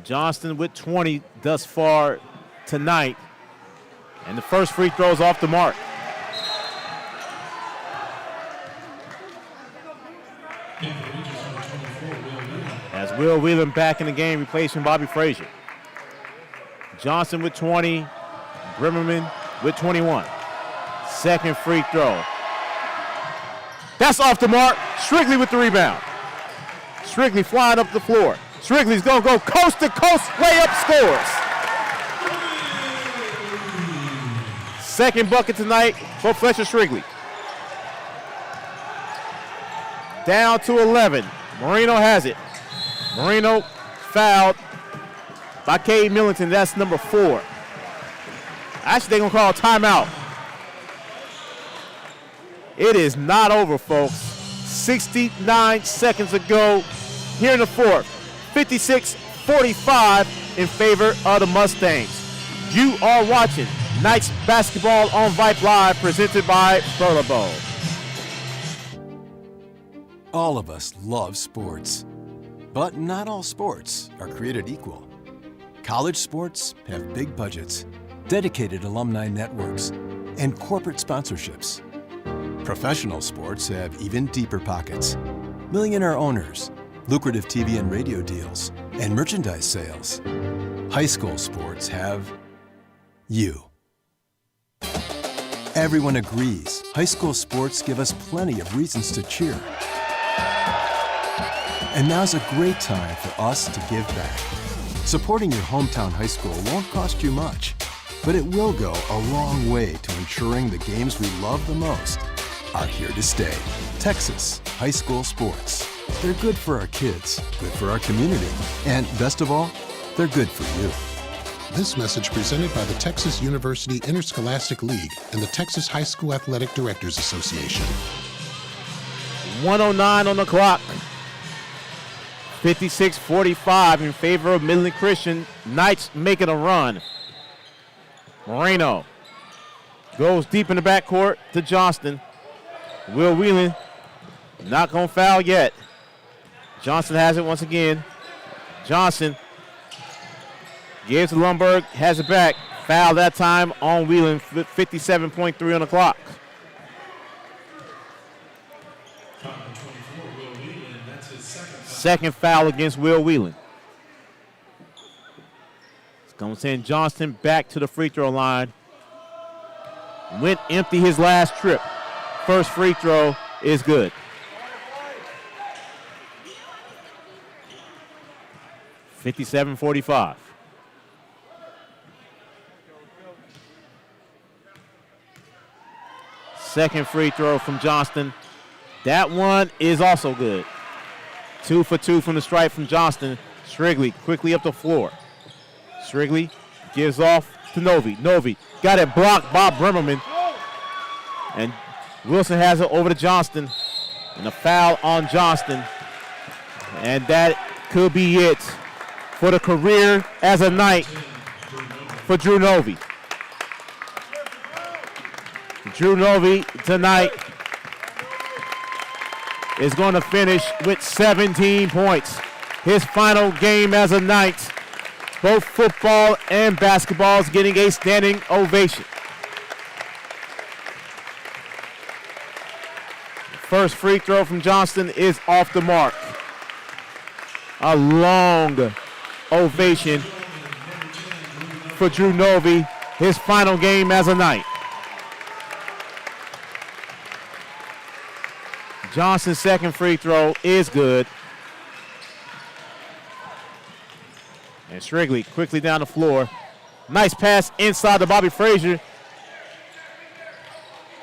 Johnston with 20 thus far tonight. And the first free throw is off the mark. As Will Whelan back in the game, replacing Bobby Frazier. Johnson with 20, Brimmerman with 21. Second free throw. That's off the mark. Strigley with the rebound. Strigley flying up the floor. Strigley's going to go coast to coast, layup, scores. Second bucket tonight for Fletcher Strigley. Down to 11. Marino has it. Marino fouled by Cade Militant. That's number 4. Actually, they're going to call a timeout. It is not over, folks. 69 seconds to go here in the fourth. 56-45 in favor of the Mustangs. You are watching Knights basketball on Vype Live, presented by Burlebo. All of us love sports, but not all sports are created equal. College sports have big budgets, dedicated alumni networks, and corporate sponsorships. Professional sports have even deeper pockets. Millionaire owners, lucrative TV and radio deals, and merchandise sales. High school sports have you. Everyone agrees high school sports give us plenty of reasons to cheer. And now's a great time for us to give back. Supporting your hometown high school won't cost you much, but it will go a long way to ensuring the games we love the most are here to stay. Texas high school sports. They're good for our kids, good for our community, and best of all, they're good for you. This message presented by the Texas University Interscholastic League and the Texas High School Athletic Directors Association. 1:09 on the clock. 56-45 in favor of Midland Christian. Knights making a run. Moreno goes deep in the backcourt to Johnston. Will Whelan not going to foul yet. Johnson has it once again. Johnson gives to Lundberg, has it back. Foul that time on Whelan, 57.3 on the clock. Second foul against Will Whelan. It's going to send Johnston back to the free throw line. Went empty his last trip. First free throw is good. (57-45). Second free throw from Johnston. That one is also good. 2 for 2 from the stripe from Johnston. Strigley quickly up the floor. Strigley gives off to Novi. Novi got it blocked by Bremerman. And Wilson has it over to Johnston. And a foul on Johnston. And that could be it for the career as a Knight for Drew Novi. Drew Novi tonight is going to finish with 17 points. His final game as a Knight. Both football and basketball is getting a standing ovation. First free throw from Johnston is off the mark. A long ovation for Drew Novi, his final game as a Knight. Johnston's second free throw is good. And Strigley quickly down the floor. Nice pass inside to Bobby Frazier.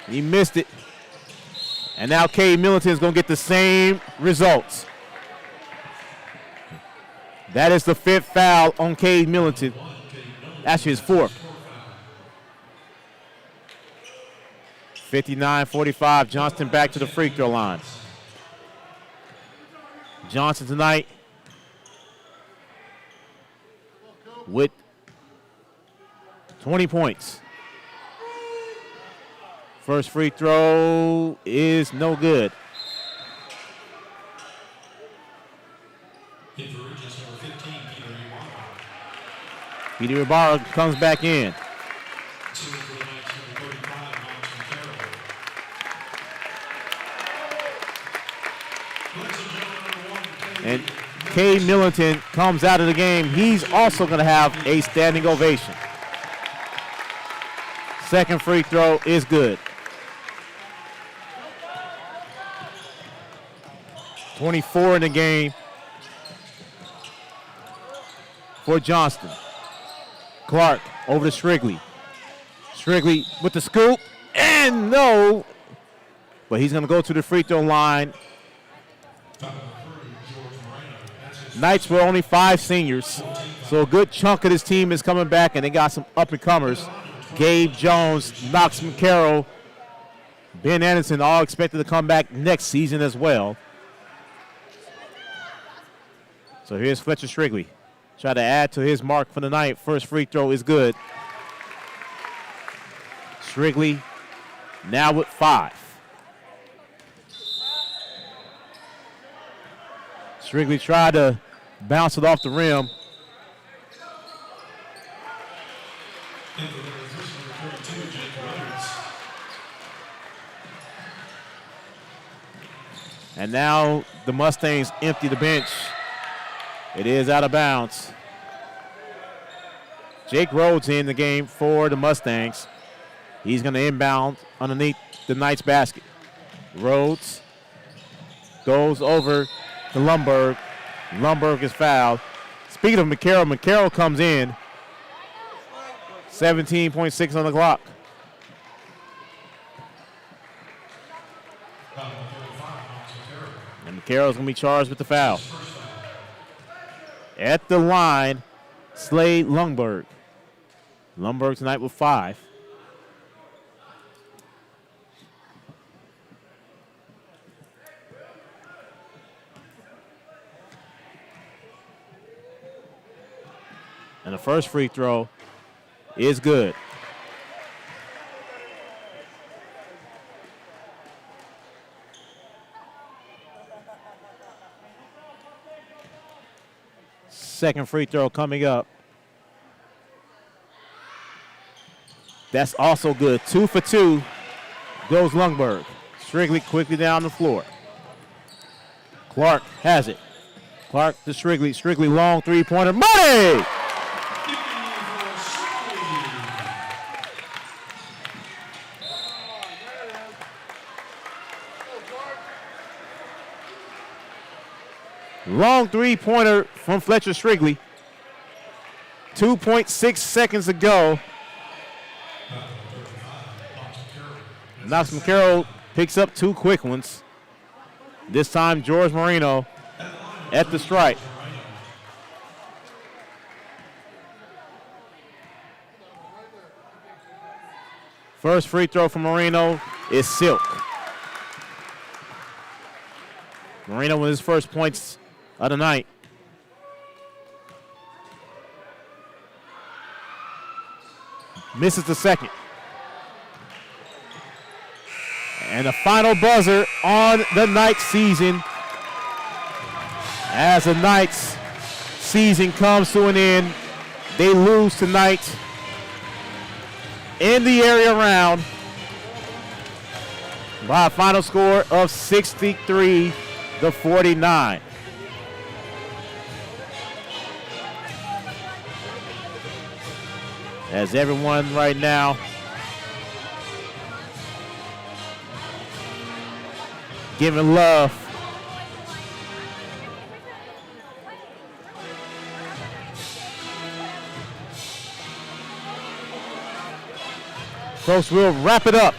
He missed it. And now Cade Millington is going to get the same results. That is the fifth foul on Cade Millington. Actually, his fourth. 59-45, Johnston back to the free throw line. Johnson tonight with 20 points. First free throw is no good. Peter Ibarra comes back in. And Cade Millington comes out of the game. He's also going to have a standing ovation. Second free throw is good. 24 in the game for Johnston. Clark over to Strigley. Strigley with the scoop, and no. But he's going to go to the free throw line. Knights were only 5 seniors, so a good chunk of this team is coming back, and they got some up-and-comers. Gabe Jones, Knox McCarroll, Ben Anderson, all expected to come back next season as well. So here's Fletcher Strigley. Try to add to his mark for the night. First free throw is good. Strigley now with 5. Strigley tried to bounce it off the rim. And now the Mustangs empty the bench. It is out of bounds. Jake Rhodes in the game for the Mustangs. He's going to inbound underneath the Knights basket. Rhodes goes over to Lundberg. Lundberg is fouled. Speaking of McCarroll, McCarroll comes in. 17.6 on the clock. And McCarroll's going to be charged with the foul. At the line, Slade Lundberg. Lundberg tonight with 5. And the first free throw is good. Second free throw coming up. That's also good. 2 for 2 goes Lundberg. Strigley quickly down the floor. Clark has it. Clark to Strigley. Strigley long three-pointer. Money! Long three-pointer from Fletcher Strigley. 2.6 seconds to go. Knox McCarroll picks up 2 quick ones. This time George Marino at the strike. First free throw from Marino is Silk. Marino with his first points of the night. Misses the second. And the final buzzer on the Knights season. As the Knights season comes to an end, they lose tonight in the area round by a final score of 63-49. As everyone right now giving love folks, we'll wrap it up.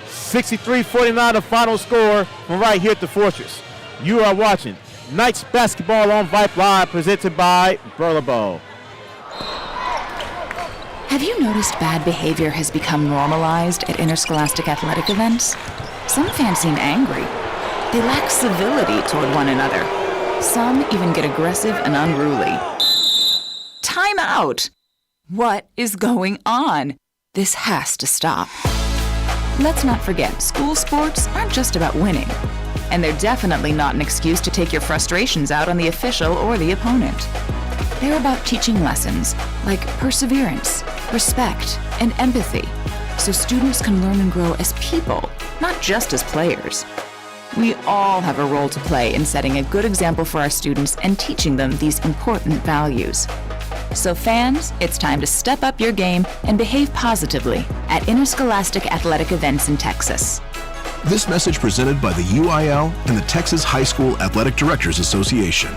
63-49 the final score from right here at the Fortress. You are watching Knights basketball on Vype Live, presented by Burlebo. Have you noticed bad behavior has become normalized at interscholastic athletic events? Some fans seem angry. They lack civility toward one another. Some even get aggressive and unruly. Time out! What is going on? This has to stop. Let's not forget, school sports aren't just about winning. And they're definitely not an excuse to take your frustrations out on the official or the opponent. They're about teaching lessons like perseverance, respect, and empathy, so students can learn and grow as people, not just as players. We all have a role to play in setting a good example for our students and teaching them these important values. So fans, it's time to step up your game and behave positively at interscholastic athletic events in Texas. This message presented by the UIL and the Texas High School Athletic Directors Association.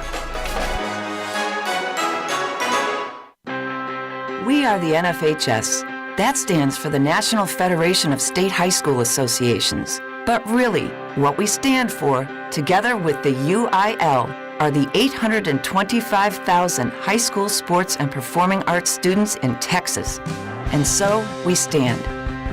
We are the NFHS. That stands for the National Federation of State High School Associations. But really, what we stand for, together with the UIL, are the 825,000 high school sports and performing arts students in Texas. And so we stand.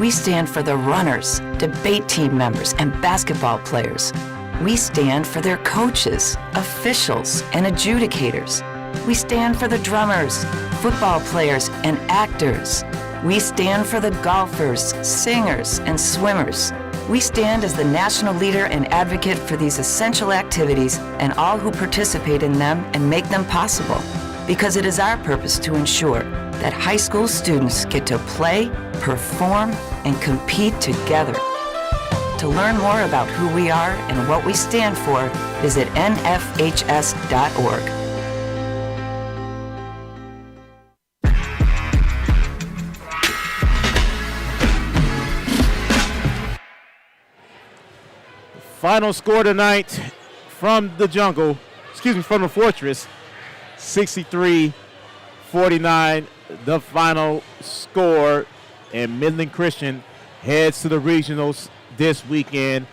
We stand for the runners, debate team members, and basketball players. We stand for their coaches, officials, and adjudicators. We stand for the drummers, football players, and actors. We stand for the golfers, singers, and swimmers. We stand as the national leader and advocate for these essential activities and all who participate in them and make them possible, because it is our purpose to ensure that high school students get to play, perform, and compete together. To learn more about who we are and what we stand for, visit nfhs.org. Final score tonight from the jungle, from the fortress, 63-49, the final score, and Midland Christian heads to the regionals this weekend.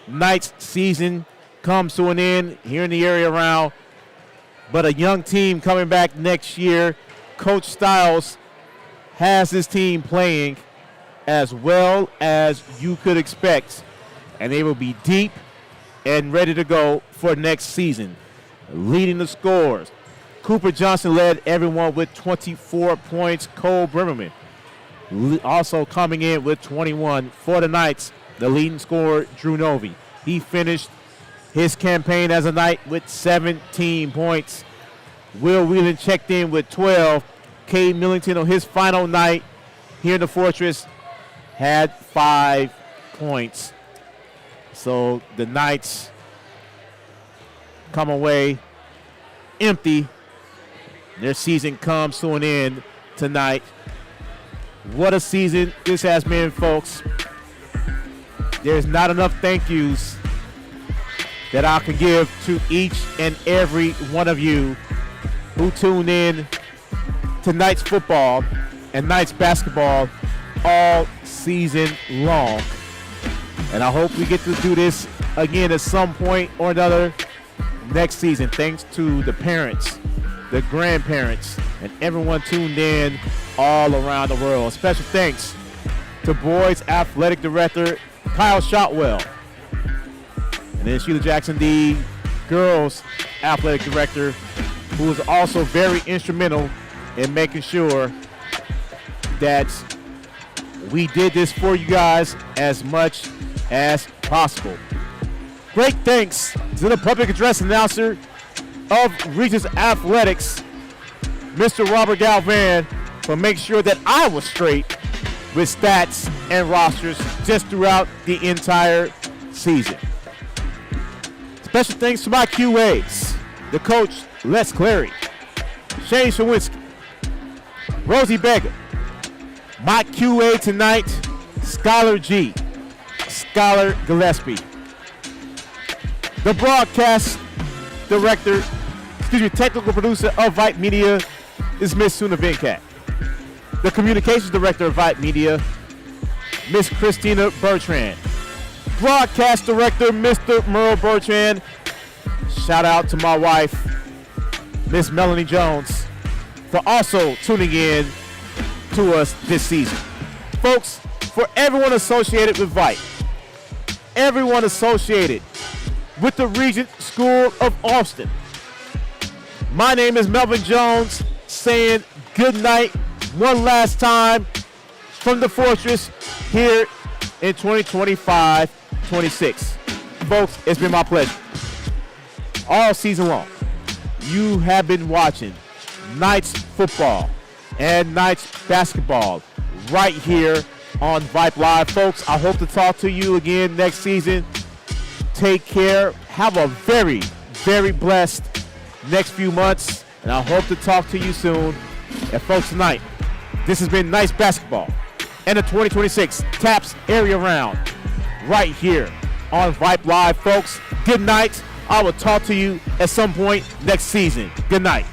Knights season comes to an end here in the area around, but a young team coming back next year. Coach Stiles has his team playing as well as you could expect, and they will be deep and ready to go for next season. Leading the scores, Cooper Johnson led everyone with 24 points. Cole Brimmerman also coming in with 21 for the Knights. The leading scorer, Drew Novy. He finished his campaign as a Knight with 17 points. Will Whelan checked in with 12. Cade Millington on his final night here in the Fortress had 5 points. So the Knights come away empty. Their season comes to an end tonight. What a season this has been, folks. There's not enough thank yous that I can give to each and every one of you who tuned in to Knights football and Knights basketball all season long. And I hope we get to do this again at some point or another next season. Thanks to the parents, the grandparents, and everyone tuned in all around the world. Special thanks to boys athletic director Kyle Shotwell. And then Sheila Jackson, the girls athletic director, who was also very instrumental in making sure that we did this for you guys as much as possible. Great thanks to the public address announcer of Regents Athletics, Mr. Robert Galvan, for making sure that I was straight with stats and rosters just throughout the entire season. Special thanks to my QAs, the coach Les Clary, Shane Shawinski, Rosie Beggar, my QA tonight, Skylar G, Skylar Gillespie. The broadcast director, technical producer of Vype Media is Miss Suna Venkat. The communications director of Vype Media, Miss Christina Bertrand. Broadcast director, Mr. Merle Bertrand. Shout out to my wife, Miss Melanie Jones, for also tuning in to us this season. Folks, for everyone associated with Vype, everyone associated with the Regent School of Austin, my name is Melvin Jones, saying good night one last time from the Fortress here in 2025-26. Folks, it's been my pleasure. All season long, you have been watching Knights football and Knights basketball right here on Vype Live. Folks, I hope to talk to you again next season. Take care. Have a very, very blessed next few months, and I hope to talk to you soon. And folks, tonight, this has been Knights basketball and the 2026 TAPPS area round right here on Vype Live. Folks, good night. I will talk to you at some point next season. Good night.